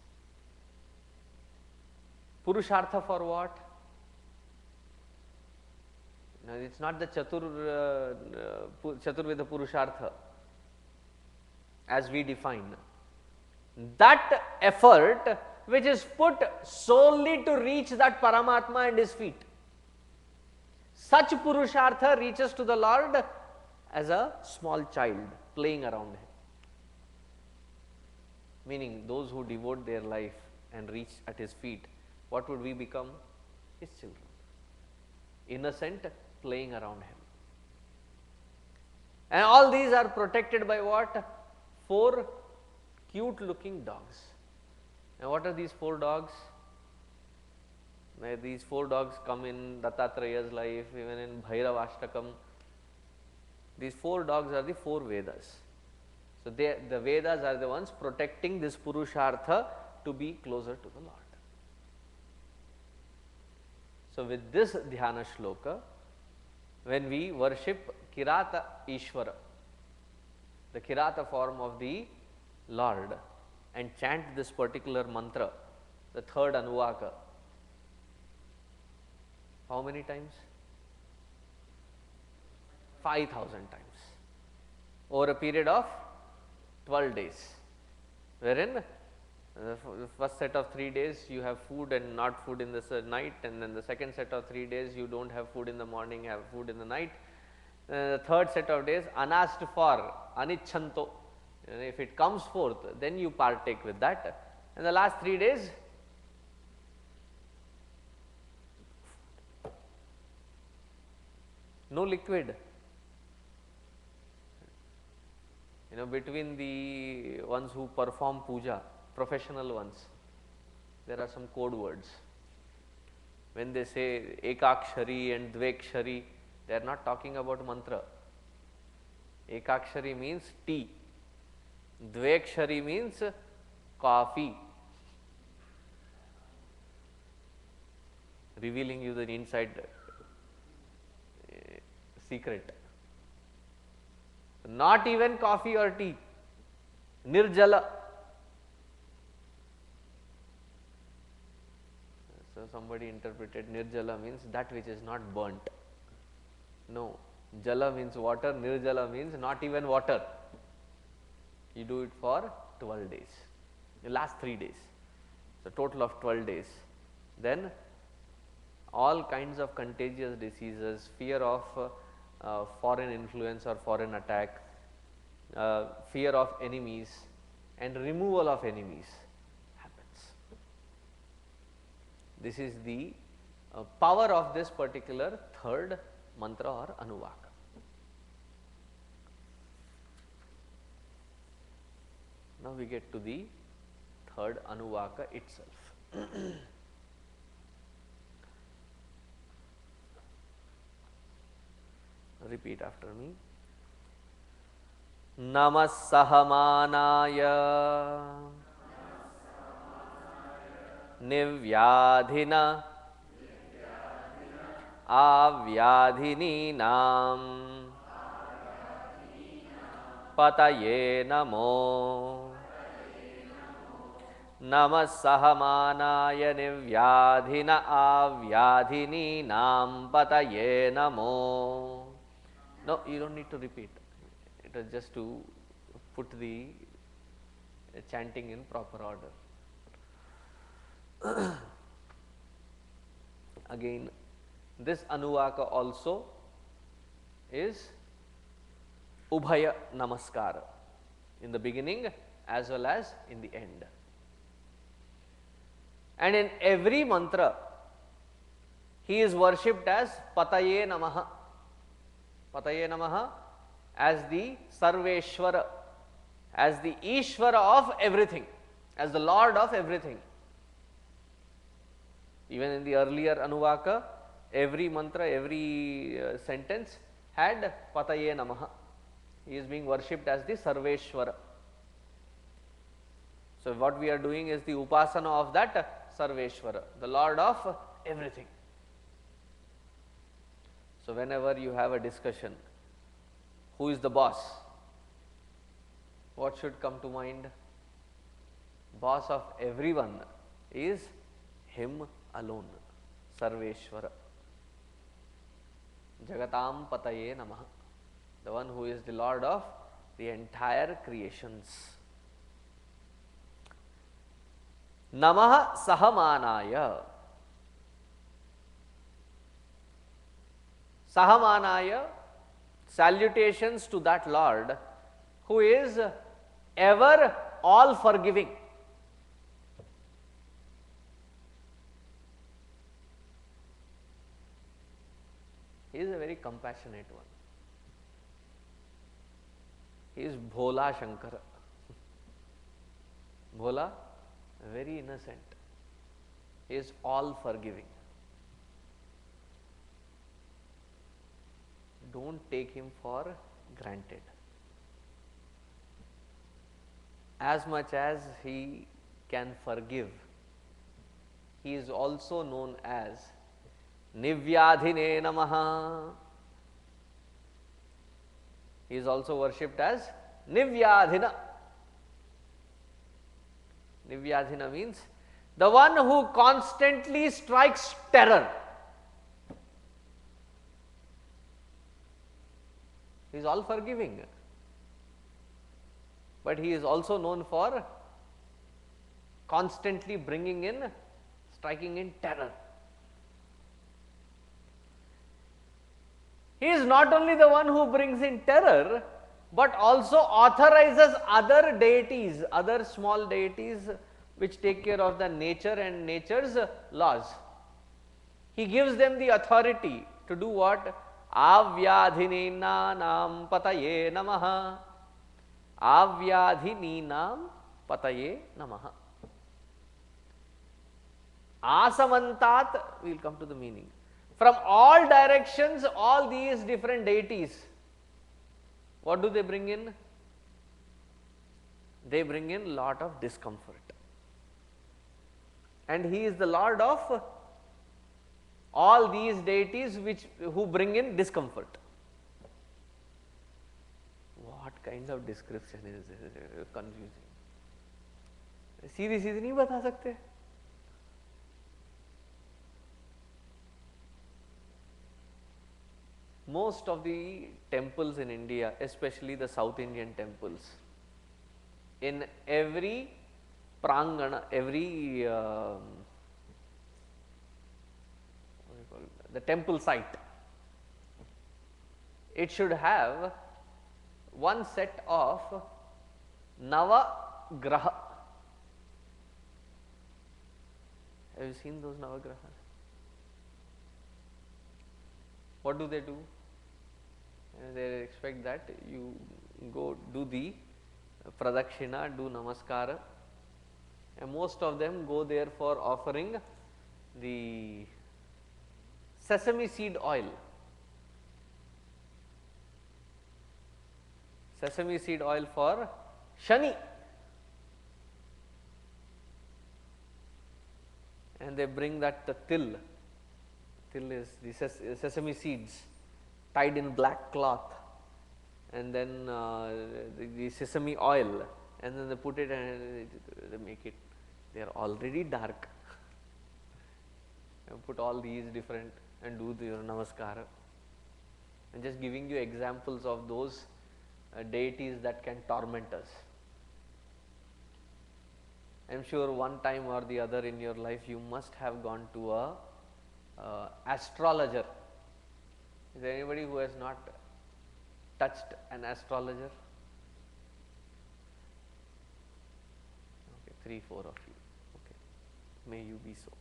Purushartha for what? Now, it is not the Chaturveda Purushartha as we define. That effort which is put solely to reach that Paramatma and his feet. Such Purushartha reaches to the Lord as a small child playing around him. Meaning those who devote their life and reach at his feet, what would we become? His children. Innocent, playing around him. And all these are protected by what? 4 cute looking dogs. And what are these 4 dogs? These 4 dogs come in Dattatreya's life, even in Bhairavashtakam. These 4 dogs are the 4 Vedas. So, the Vedas are the ones protecting this Purushartha to be closer to the Lord. So, with this Dhyana Shloka, when we worship Kirata Ishvara, the Kirata form of the Lord, and chant this particular mantra, the 3rd Anuvaka, how many times? 5,000 times over a period of 12 days, wherein The first set of 3 days you have food and not food in the night, and then the second set of 3 days you do not have food in the morning, have food in the night. The third set of days unasked for, anichanto, if it comes forth then you partake with that, and the last 3 days no liquid. Between the ones who perform puja, professional ones, there are some code words. When they say ekakshari and dvekshari, they are not talking about mantra. Ekakshari means tea, dvekshari means coffee, revealing you the inside secret. Not even coffee or tea, nirjala. So somebody interpreted nirjala means that which is not burnt. No, jala means water, nirjala means not even water. You do it for 12 days, the last 3 days, so total of 12 days. Then all kinds of contagious diseases, fear of foreign influence or foreign attack, fear of enemies and removal of enemies happens. This is the power of this particular third mantra or anuvaka. Now we get to the third anuvaka itself. Repeat after me. namaH sahamAnAya nivyAdhina AvyAdhinInAM pataye namo namaः sahamAnAya nivyAdhina AvyAdhinInAM pataye namo. No, you do not need to repeat, it was just to put the chanting in proper order. Again, this anuvaka also is ubhaya namaskara, in the beginning as well as in the end. And in every mantra, he is worshipped as pataye namaH. Pataye namaH as the Sarveshwara, as the Ishvara of everything, as the Lord of everything. Even in the earlier anuvaka, every mantra, every sentence had pataye namaH. He is being worshipped as the Sarveshwara. So what we are doing is the upasana of that Sarveshwara, the Lord of everything. So whenever you have a discussion, who is the boss? What should come to mind? Boss of everyone is him alone, Sarveshwara. Jagatam pataye namaH, the one who is the Lord of the entire creations. namaH sahamAnAya. sahamAnAya, salutations to that Lord who is ever all forgiving. He is a very compassionate one. He is Bhola Shankara. Bhola, very innocent. He is all forgiving. Don't take him for granted. As much as he can forgive, he is also known as nivyAdhina. He is also worshipped as nivyAdhina. nivyAdhina means the one who constantly strikes terror. He is all forgiving, but he is also known for constantly bringing in, striking in terror. He is not only the one who brings in terror, but also authorizes other deities, other small deities which take care of the nature and nature's laws. He gives them the authority to do what? AvyAdhinInAM pataye namaH. AvyAdhinInAM pataye namaH. Asamantat, we will come to the meaning. From all directions, all these different deities, what do they bring in? They bring in lot of discomfort. And he is the Lord of all these deities who bring in discomfort. What kind of description is this? Confusing. सीधी सीधी नहीं बता सकते. Most of the temples in India, especially the South Indian temples, in every prangana, every the temple site, it should have one set of navagraha. Have you seen those navagrahas? What do they do? They expect that you go do the pradakshina, do namaskara, and most of them go there for offering the sesame seed oil. Sesame seed oil for Shani. And they bring that til. Till is the sesame seeds tied in black cloth, and then the sesame oil, and then they put it and they make it, they are already dark. And put all these different and do the namaskara. And just giving you examples of those deities that can torment us. I am sure one time or the other in your life you must have gone to a astrologer. Is there anybody who has not touched an astrologer? Okay, 3-4 of you. Okay, may you be so.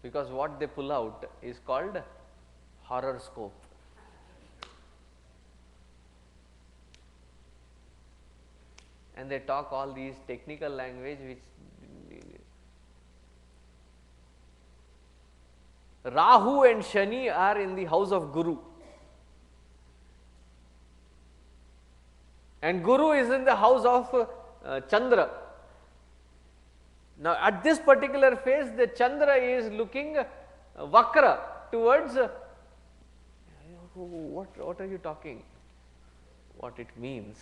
Because what they pull out is called horoscope. And they talk all these technical language which Rahu and Shani are in the house of Guru, and Guru is in the house of Chandra. Now, at this particular phase, the Chandra is looking Vakra towards what are you talking? What it means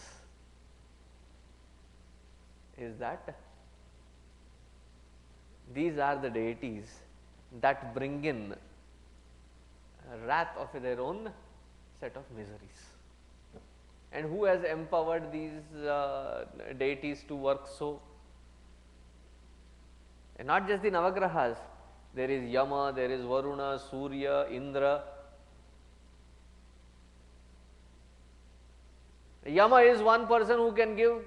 is that these are the deities that bring in wrath of their own set of miseries. And who has empowered these deities to work so? And not just the Navagrahas, there is Yama, there is Varuna, Surya, Indra. Yama is one person who can give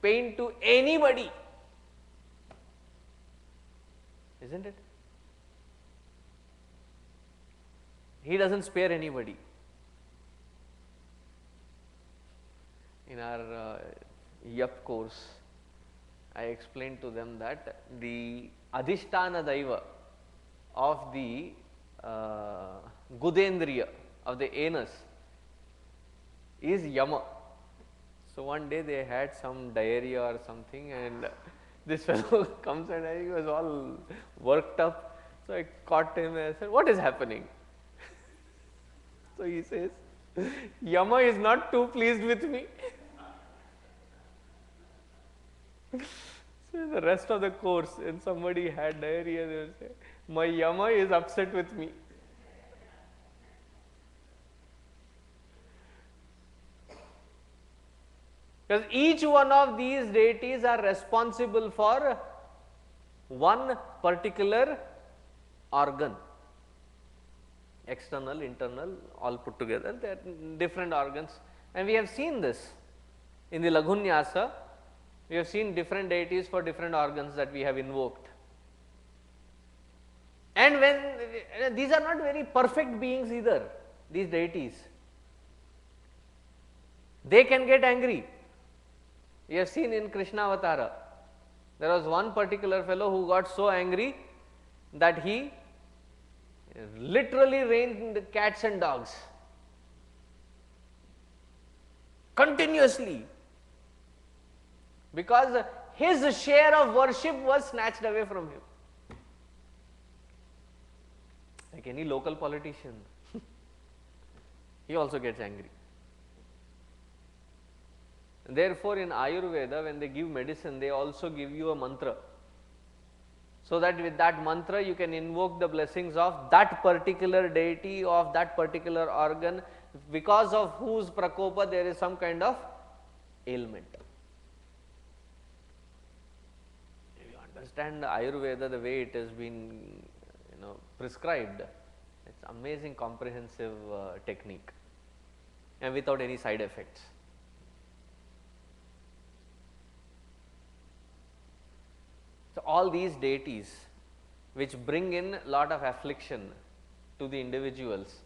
pain to anybody, isn't it? He does not spare anybody. In our YUP course, I explained to them that the Adhisthana Daiva of the Gudendriya, of the anus, is Yama. So, one day they had some diarrhea or something, and this fellow comes and he was all worked up. So, I caught him and I said, what is happening? So, he says, Yama is not too pleased with me. So, the rest of the course, and somebody had diarrhea, they will say, my Yama is upset with me. Because each one of these deities are responsible for one particular organ, external, internal, all put together, they are different organs, and we have seen this in the Laghunyasa. We have seen different deities for different organs that we have invoked. And when these are not very perfect beings either, these deities, they can get angry. We have seen in Krishna Avatara, there was one particular fellow who got so angry that he literally rained cats and dogs continuously, because his share of worship was snatched away from him. Like any local politician, he also gets angry. Therefore, in Ayurveda, when they give medicine, they also give you a mantra, so that with that mantra you can invoke the blessings of that particular deity, of that particular organ, because of whose prakopa there is some kind of ailment. If you understand Ayurveda the way it has been prescribed, it's amazing comprehensive technique, and without any side effects. So, all these deities which bring in lot of affliction to the individuals,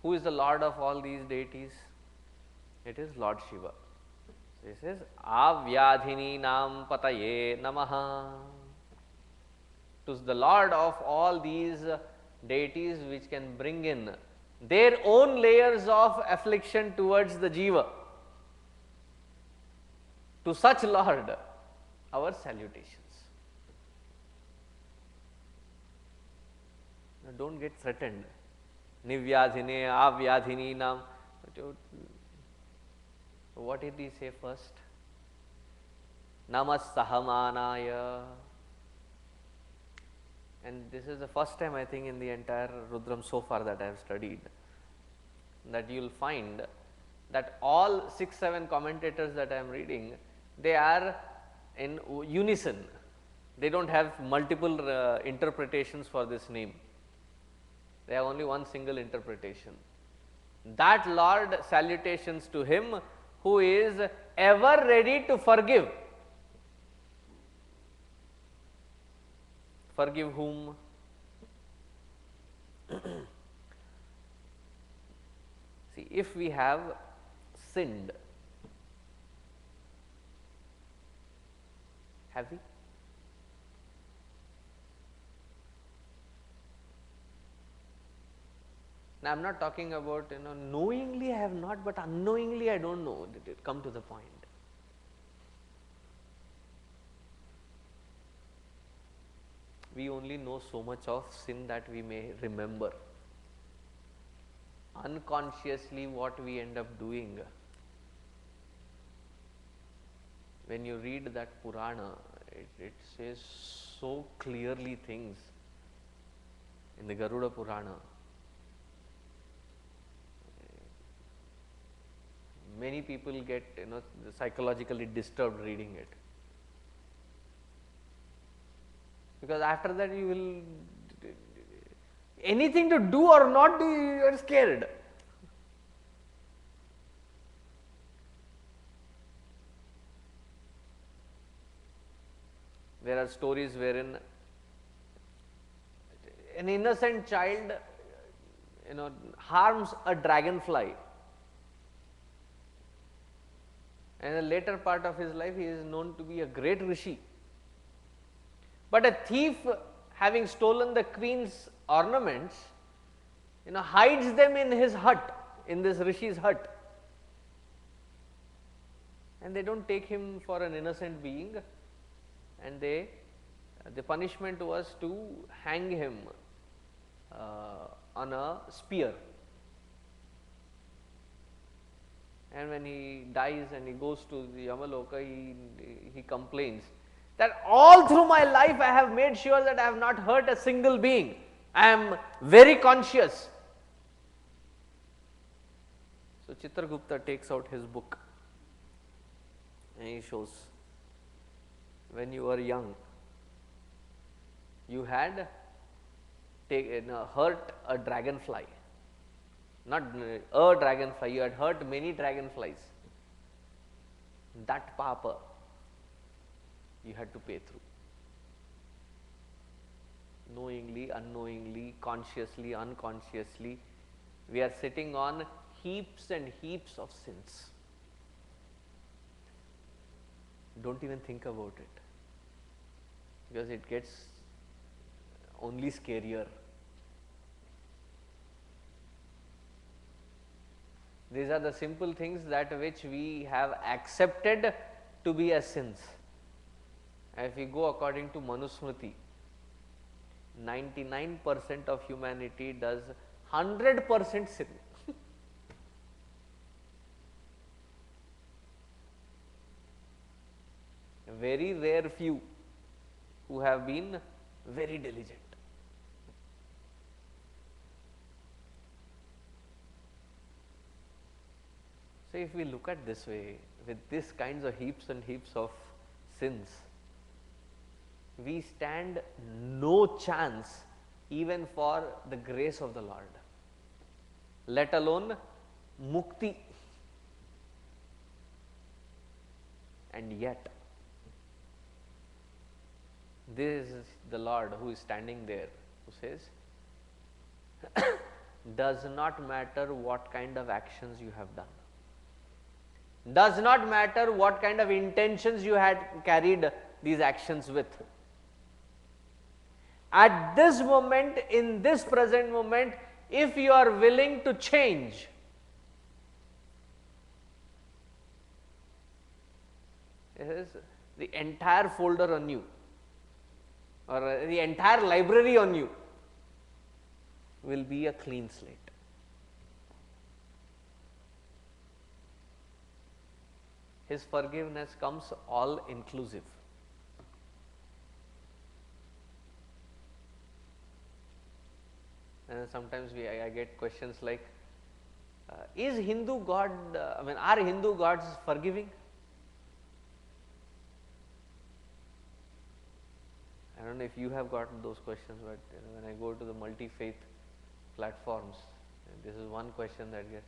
who is the Lord of all these deities? It is Lord Shiva. So, he says AvyAdhinInAM pataye namaH. To the Lord of all these deities which can bring in their own layers of affliction towards the jiva, to such Lord our salutations. Now, don't get threatened. nivyAdhina, AvyAdhinInAM. What did he say first? namaH sahamAnAya. And this is the first time, I think, in the entire Rudram so far that I have studied, that you will find that all 6-7 commentators that I am reading, they are in unison. They do not have multiple interpretations for this name. They have only one single interpretation. That Lord, salutations to him who is ever ready to forgive. Forgive whom? See, if we have sinned, have we? Now, I am not talking about knowingly I have not, but unknowingly I do not know. Did it come to the point? We only know so much of sin that we may remember. Unconsciously, what we end up doing, when you read that Purana, it says so clearly things in the Garuda Purana. Many people get psychologically disturbed reading it, because after that you will, anything to do or not do, you are scared. There are stories wherein an innocent child harms a dragonfly, and in the later part of his life he is known to be a great rishi. But a thief, having stolen the queen's ornaments, hides them in his hut, in this rishi's hut, and they do not take him for an innocent being, and the punishment was to hang him on a spear. And when he dies and he goes to the Yamaloka, he complains that all through my life I have made sure that I have not hurt a single being. I am very conscious. So Chitragupta takes out his book many shows. When you were young, you had hurt a dragonfly, not a dragonfly, you had hurt many dragonflies. That papa you had to pay through. Knowingly, unknowingly, consciously, unconsciously, we are sitting on heaps and heaps of sins. Don't even think about it, because it gets only scarier. These are the simple things that which we have accepted to be as sins. If we go according to Manusmriti, 99% of humanity does 100% sin. Very rare few who have been very diligent. So, if we look at this way, with these kinds of heaps and heaps of sins, we stand no chance even for the grace of the Lord, let alone mukti. And yet, this is the Lord who is standing there, who says, does not matter what kind of actions you have done, does not matter what kind of intentions you had carried these actions with. At this moment, in this present moment, if you are willing to change, it is the entire folder on you, or the entire library on you will be a clean slate. His forgiveness comes all inclusive. And sometimes I get questions like, is Hindu God, are Hindu gods forgiving? I don't know if you have gotten those questions, but when I go to the multi-faith platforms, this is one question that gets,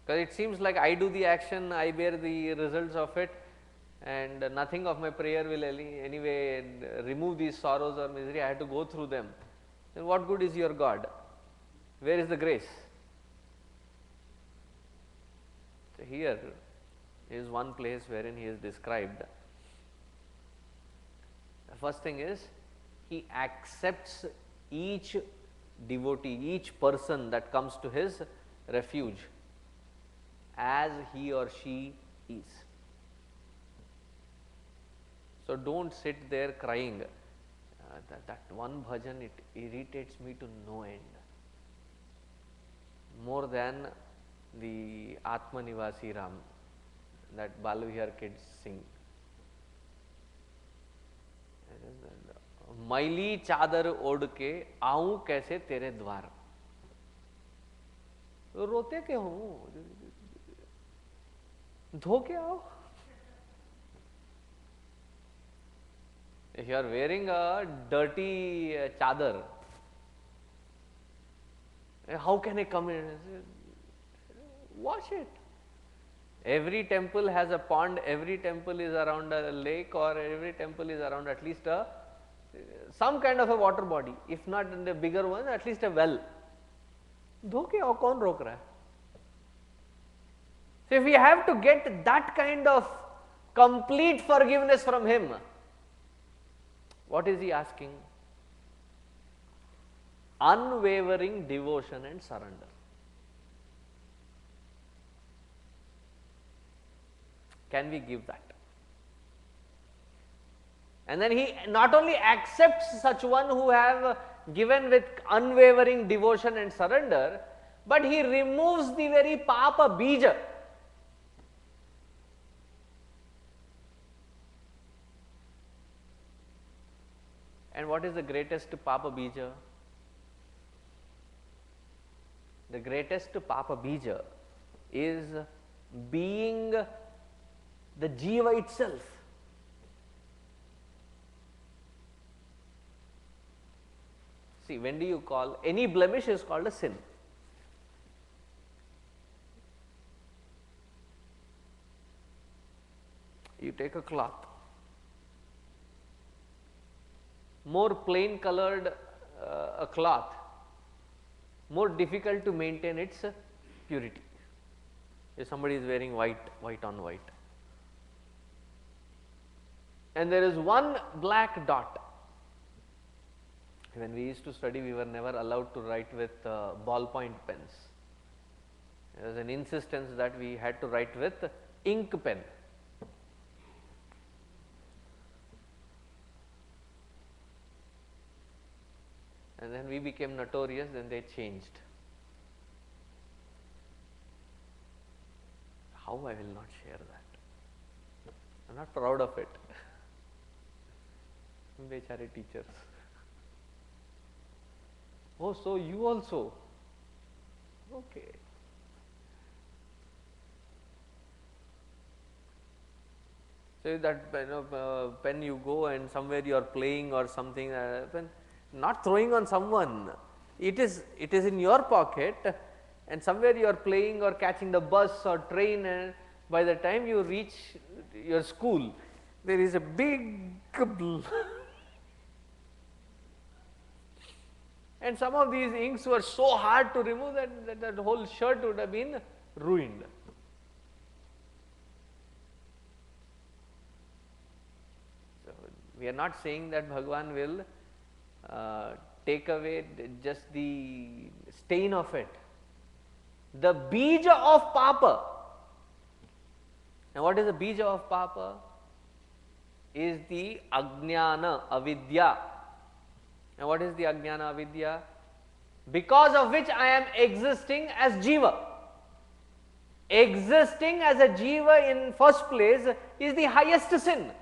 because it seems like I do the action, I bear the results of it, and nothing of my prayer will anyway remove these sorrows or misery. I have to go through them. Then what good is your God? Where is the grace? So here is one place wherein he is described. The first thing is, he accepts each devotee, each person that comes to his refuge as he or she is. So don't sit there crying, that one bhajan, it irritates me to no end, more than the Atma Nivasi Ram that Balavihar kids sing. मैली चादर ओढ़ के आऊं कैसे तेरे द्वार, रोते क्यों हो, धो के आओ. If you are wearing a dirty chadar, how can I come in? Wash it. Every temple has a pond, every temple is around a lake, or every temple is around at least some kind of a water body, if not in the bigger one, at least a well. धो के आओ, कौन रोक रहा है? So if we have to get that kind of complete forgiveness from him, what is he asking? Unwavering devotion and surrender. Can we give that? And then he not only accepts such one who have given with unwavering devotion and surrender, but he removes the very papa bija. And what is the greatest papa bija? The greatest papa bija is being the jiva itself. See, when do you call any blemish is called a sin? You take a cloth, more plain colored a cloth, more difficult to maintain its purity. If somebody is wearing white on white, and there is one black dot. When we used to study, we were never allowed to write with ballpoint pens. There was an insistence that we had to write with ink pen. And then we became notorious, then they changed. How I will not share that. I am not proud of it. Bechare teachers. Oh, so you also? Okay. So that pen you go and somewhere you are playing or something, pen, not throwing on someone. It is in your pocket, and somewhere you are playing or catching the bus or train, and by the time you reach your school, there is a big and some of these inks were so hard to remove that whole shirt would have been ruined. So, we are not saying that Bhagavan will take away just the stain of it. The bija of papa. Now, what is the bija of papa? Is the ajnana, avidya. Now, what is the ajnana, avidya? Because of which I am existing as jiva. Existing as a jiva in first place is the highest sin.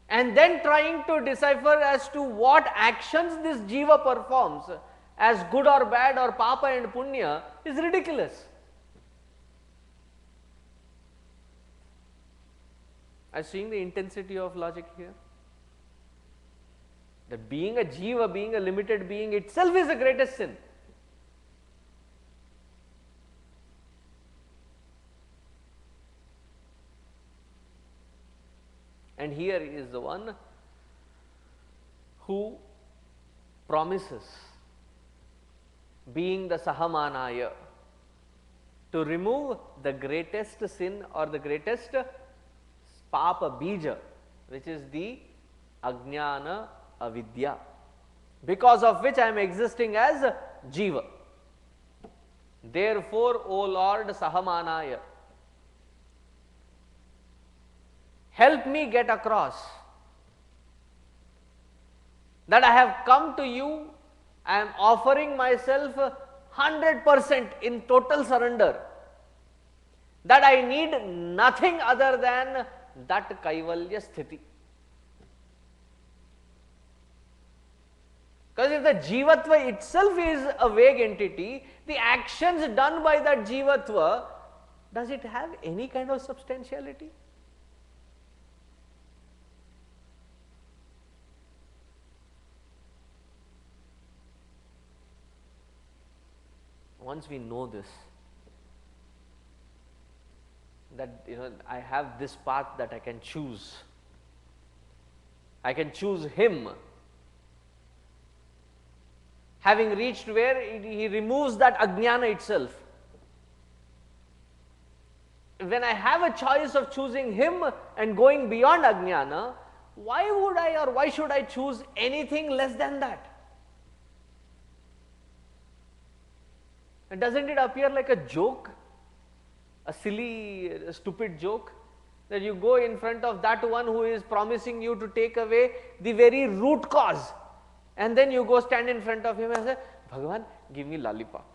And then trying to decipher as to what actions this jiva performs as good or bad or papa and punya is ridiculous. Are you seeing the intensity of logic here? That being a jiva, being a limited being itself is the greatest sin. And here is the one who promises, being the sahamAnAya, to remove the greatest sin or the greatest papa bija, which is the ajnana avidya, because of which I am existing as jiva. Therefore, O Lord sahamAnAya, help me get across that I have come to you, I am offering myself 100% in total surrender, that I need nothing other than that kaivalya sthiti. Because if the jivatva itself is a vague entity, the actions done by that jivatva, does it have any kind of substantiality? Once we know this, that I have this path that I can choose. I can choose him. Having reached where he removes that ajnana itself. When I have a choice of choosing him and going beyond ajnana, why would I or why should I choose anything less than that? And doesn't it appear like a joke? A silly, stupid joke, that you go in front of that one who is promising you to take away the very root cause, and then you go stand in front of him and say, Bhagavan, give me lollipop.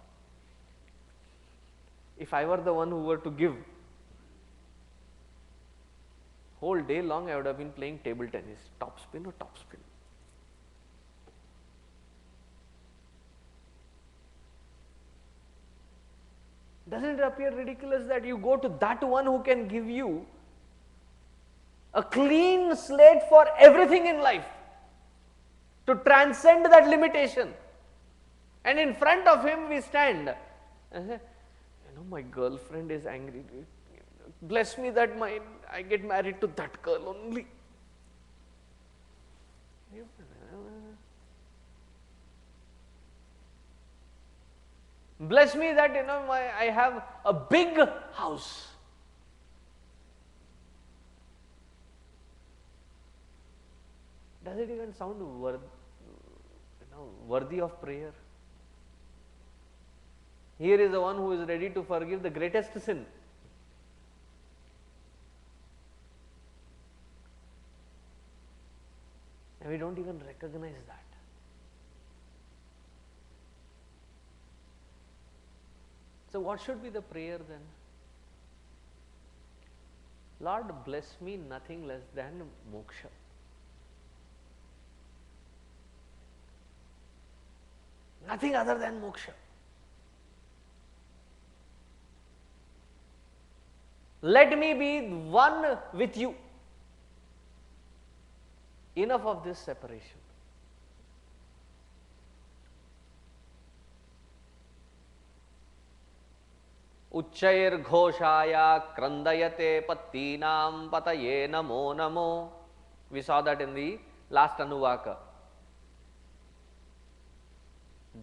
If I were the one who were to give, whole day long I would have been playing table tennis, top spin or top spin. Doesn't it appear ridiculous that you go to that one who can give you a clean slate for everything in life, to transcend that limitation, and in front of him we stand and say, my girlfriend is angry, bless me that I get married to that girl only. Bless me that I have a big house. Does it even sound worthy of prayer? Here is the one who is ready to forgive the greatest sin. And we don't even recognize that. So what should be the prayer then? Lord, bless me nothing less than moksha. Nothing other than moksha. Let me be one with you. Enough of this separation. Uchchair ghoshaya krandayate pattinam pataye namo namo. We saw that in the last Anuvaka.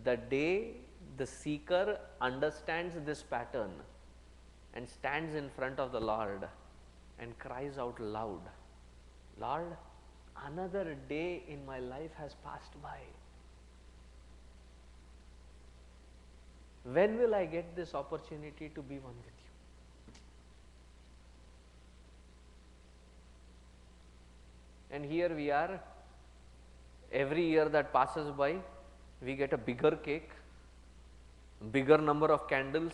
The day the seeker understands this pattern and stands in front of the Lord and cries out loud, Lord, another day in my life has passed by. When will I get this opportunity to be one with you? And here we are, every year that passes by, we get a bigger cake, bigger number of candles,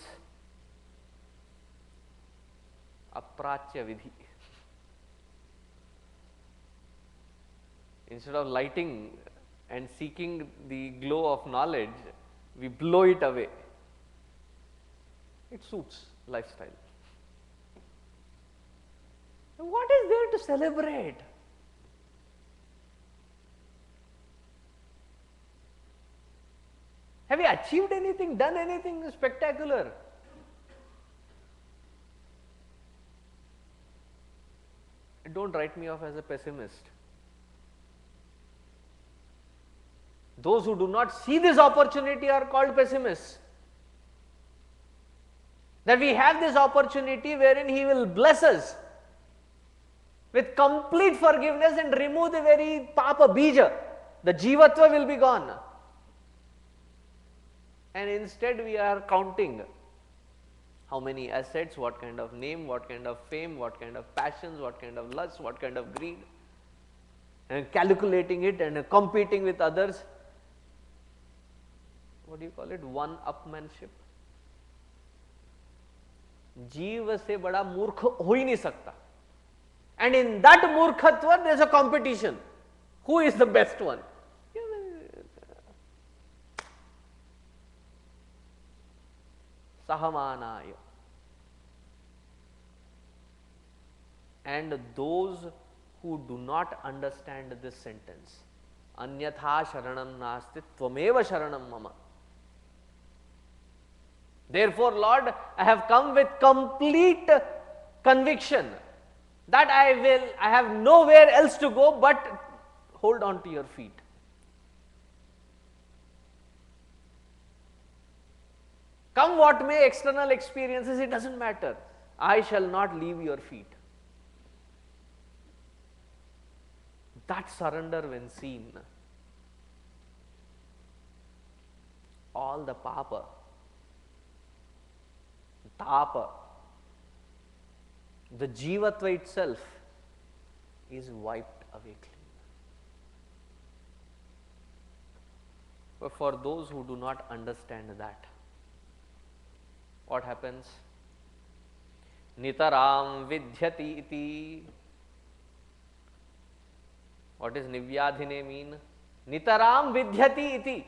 aprachya vidhi. Instead of lighting and seeking the glow of knowledge, we blow it away. It suits lifestyle. What is there to celebrate? Have you achieved anything, done anything spectacular? Don't write me off as a pessimist. Those who do not see this opportunity are called pessimists. That we have this opportunity wherein He will bless us with complete forgiveness and remove the very papa bija. The jivatva will be gone. And instead we are counting how many assets, what kind of name, what kind of fame, what kind of passions, what kind of lust, what kind of greed, and calculating it and competing with others. What do you call it? One-upmanship. जीव से बड़ा मूर्ख हो ही नहीं सकता. And in that murkhatva there is a competition. Who is the best one? sahamAnAya. And those who do not understand this sentence, anyatha sharanam nasti tvameva sharanam mama. Therefore, Lord, I have come with complete conviction that I have nowhere else to go but hold on to your feet. Come what may external experiences, it doesn't matter. I shall not leave your feet. That surrender when seen, all the papa, tapa, the jivatva itself is wiped away clean. But for those who do not understand that, what happens? Nitaram vidhyati iti. What does nivyAdhina mean? Nitaram vidhyati iti.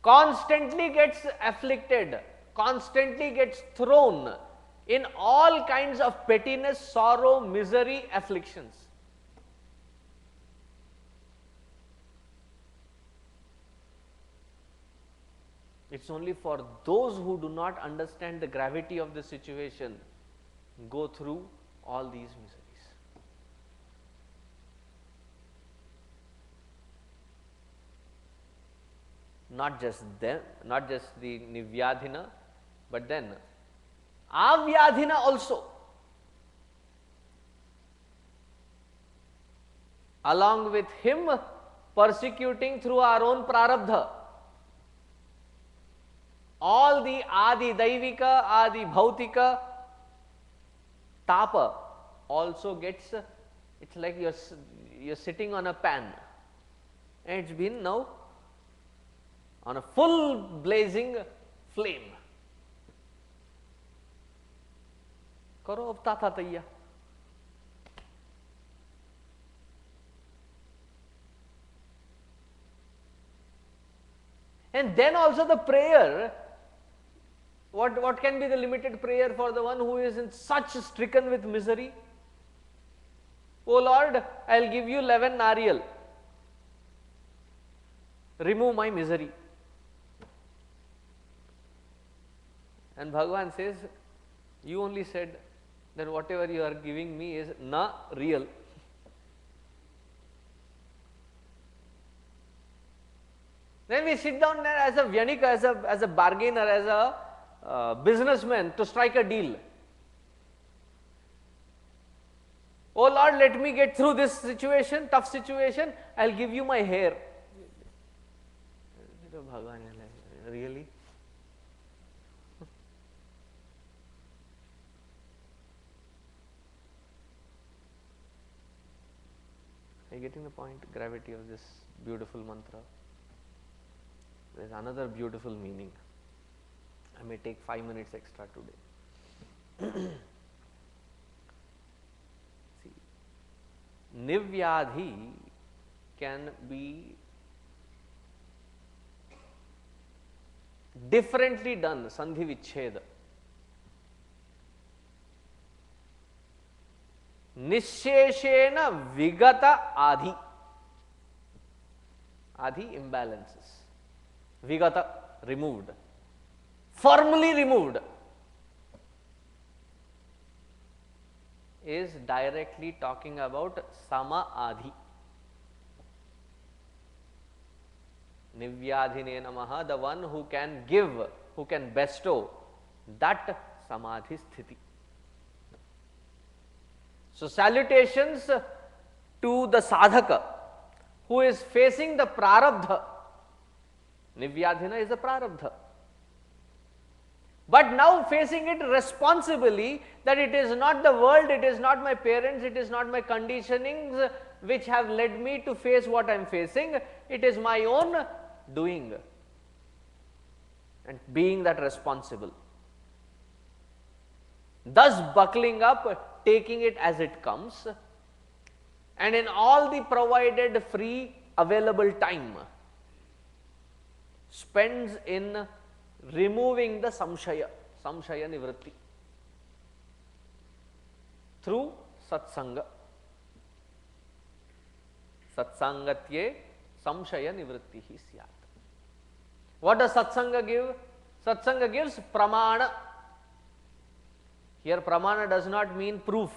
Constantly gets afflicted constantly gets thrown in all kinds of pettiness, sorrow, misery, afflictions. It's only for those who do not understand the gravity of the situation go through all these miseries. Not just them, not just the nivyAdhina, but then AvyAdhina also. Along with him persecuting through our own prarabdha. All the Adi Daivika, Adi Bhautika tapa also gets, it's like you're sitting on a pan and it's been now on a full blazing flame. Karo ab tathataya. And then also the prayer, what can be the limited prayer for the one who is in such stricken with misery? O Lord, I will give you 11 nariyal. Remove my misery. And Bhagavan says, you only said that whatever you are giving me is na real. Then we sit down there as a Vyanika, as a bargainer, as a businessman to strike a deal. Oh Lord, let me get through this situation, tough situation, I will give you my hair. Bhagavan, really? Are you getting the point? Gravity of this beautiful mantra. There is another beautiful meaning. I may take 5 minutes extra today. See, nivyAdhi can be differently done, sandhi vichcheda. Nisheshena vigata adhi. Adhi imbalances. Vigata removed. Firmly removed. Is directly talking about samaAdhi. nivyAdhine namaH, the one who can give, who can bestow that samadhi sthiti. So, salutations to the sadhaka who is facing the prarabdha. nivyAdhina is a prarabdha. But now facing it responsibly, that it is not the world, it is not my parents, it is not my conditionings which have led me to face what I am facing, it is my own doing and being that responsible. Thus buckling up, taking it as it comes, and in all the provided free available time spends in removing the samshaya nivritti through satsanga. Satsangatye samshaya nivrittihi syat. What does satsanga give? Satsanga gives pramana. Here pramana does not mean proof.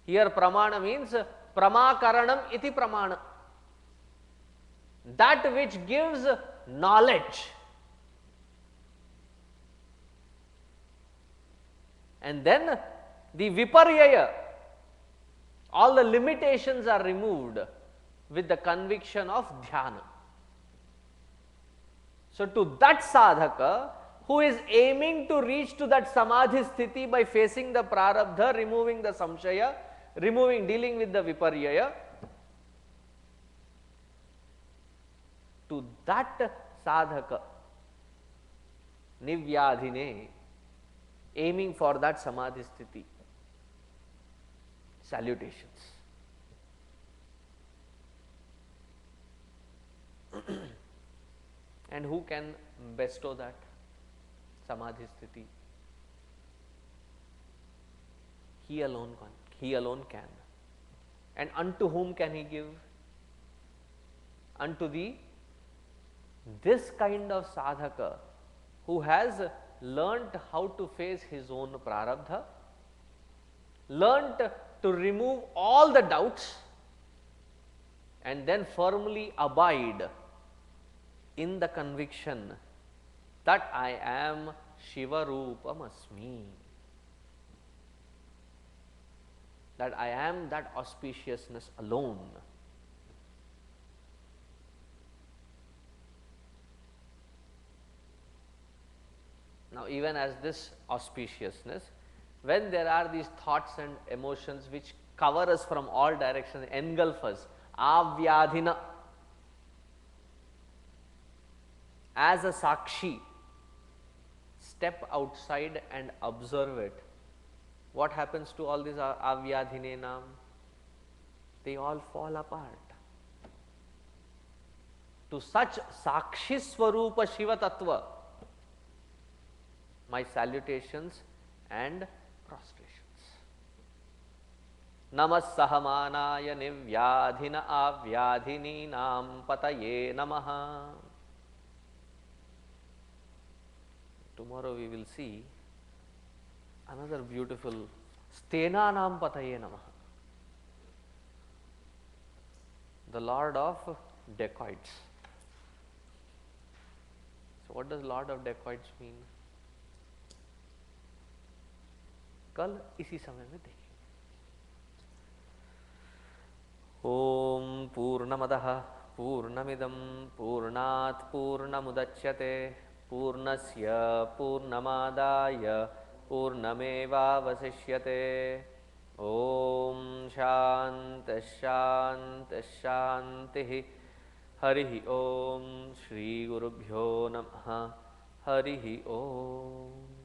Here pramana means prakR'am iti pramana. That which gives knowledge. And then the viparyaya, all the limitations are removed with the conviction of dhyana. So, to that sadhaka who is aiming to reach to that samadhi sthiti by facing the prarabdha, removing the samshaya, dealing with the viparyaya, to that sadhaka, nivyAdhine, aiming for that samadhi sthiti, salutations. And who can bestow that? samadhi sthiti. He alone can. And unto whom can he give? Unto this kind of sadhaka who has learnt how to face his own prarabdha, learnt to remove all the doubts, and then firmly abide in the conviction that I am Shiva Roopam Asmi, that I am that auspiciousness alone. Now, even as this auspiciousness, when there are these thoughts and emotions which cover us from all directions, engulf us, AvyAdhina, as a sakshi, step outside and observe it. What happens to all these AvyAdhinInAM? They all fall apart. To such sakshi swarupa Shiva Tattva, my salutations and prostrations. namaH sahamAnAya nivyAdhina AvyAdhinInAM pataye namaH. Tomorrow we will see another beautiful stenAnAM pataye namaH, the Lord of dacoits. So what does Lord of dacoits mean? कल इसी समय में देखेंगे. ओम पूर्णमदः पूर्णमिदं पूर्णात् पूर्णमुदच्यते पूर्णस्य पूर्णमादाय पूर्णमेवावशिष्यते. ओम शांति शांति शांति. हरि ओम. श्री गुरुभ्यो नमः. हरि ओम.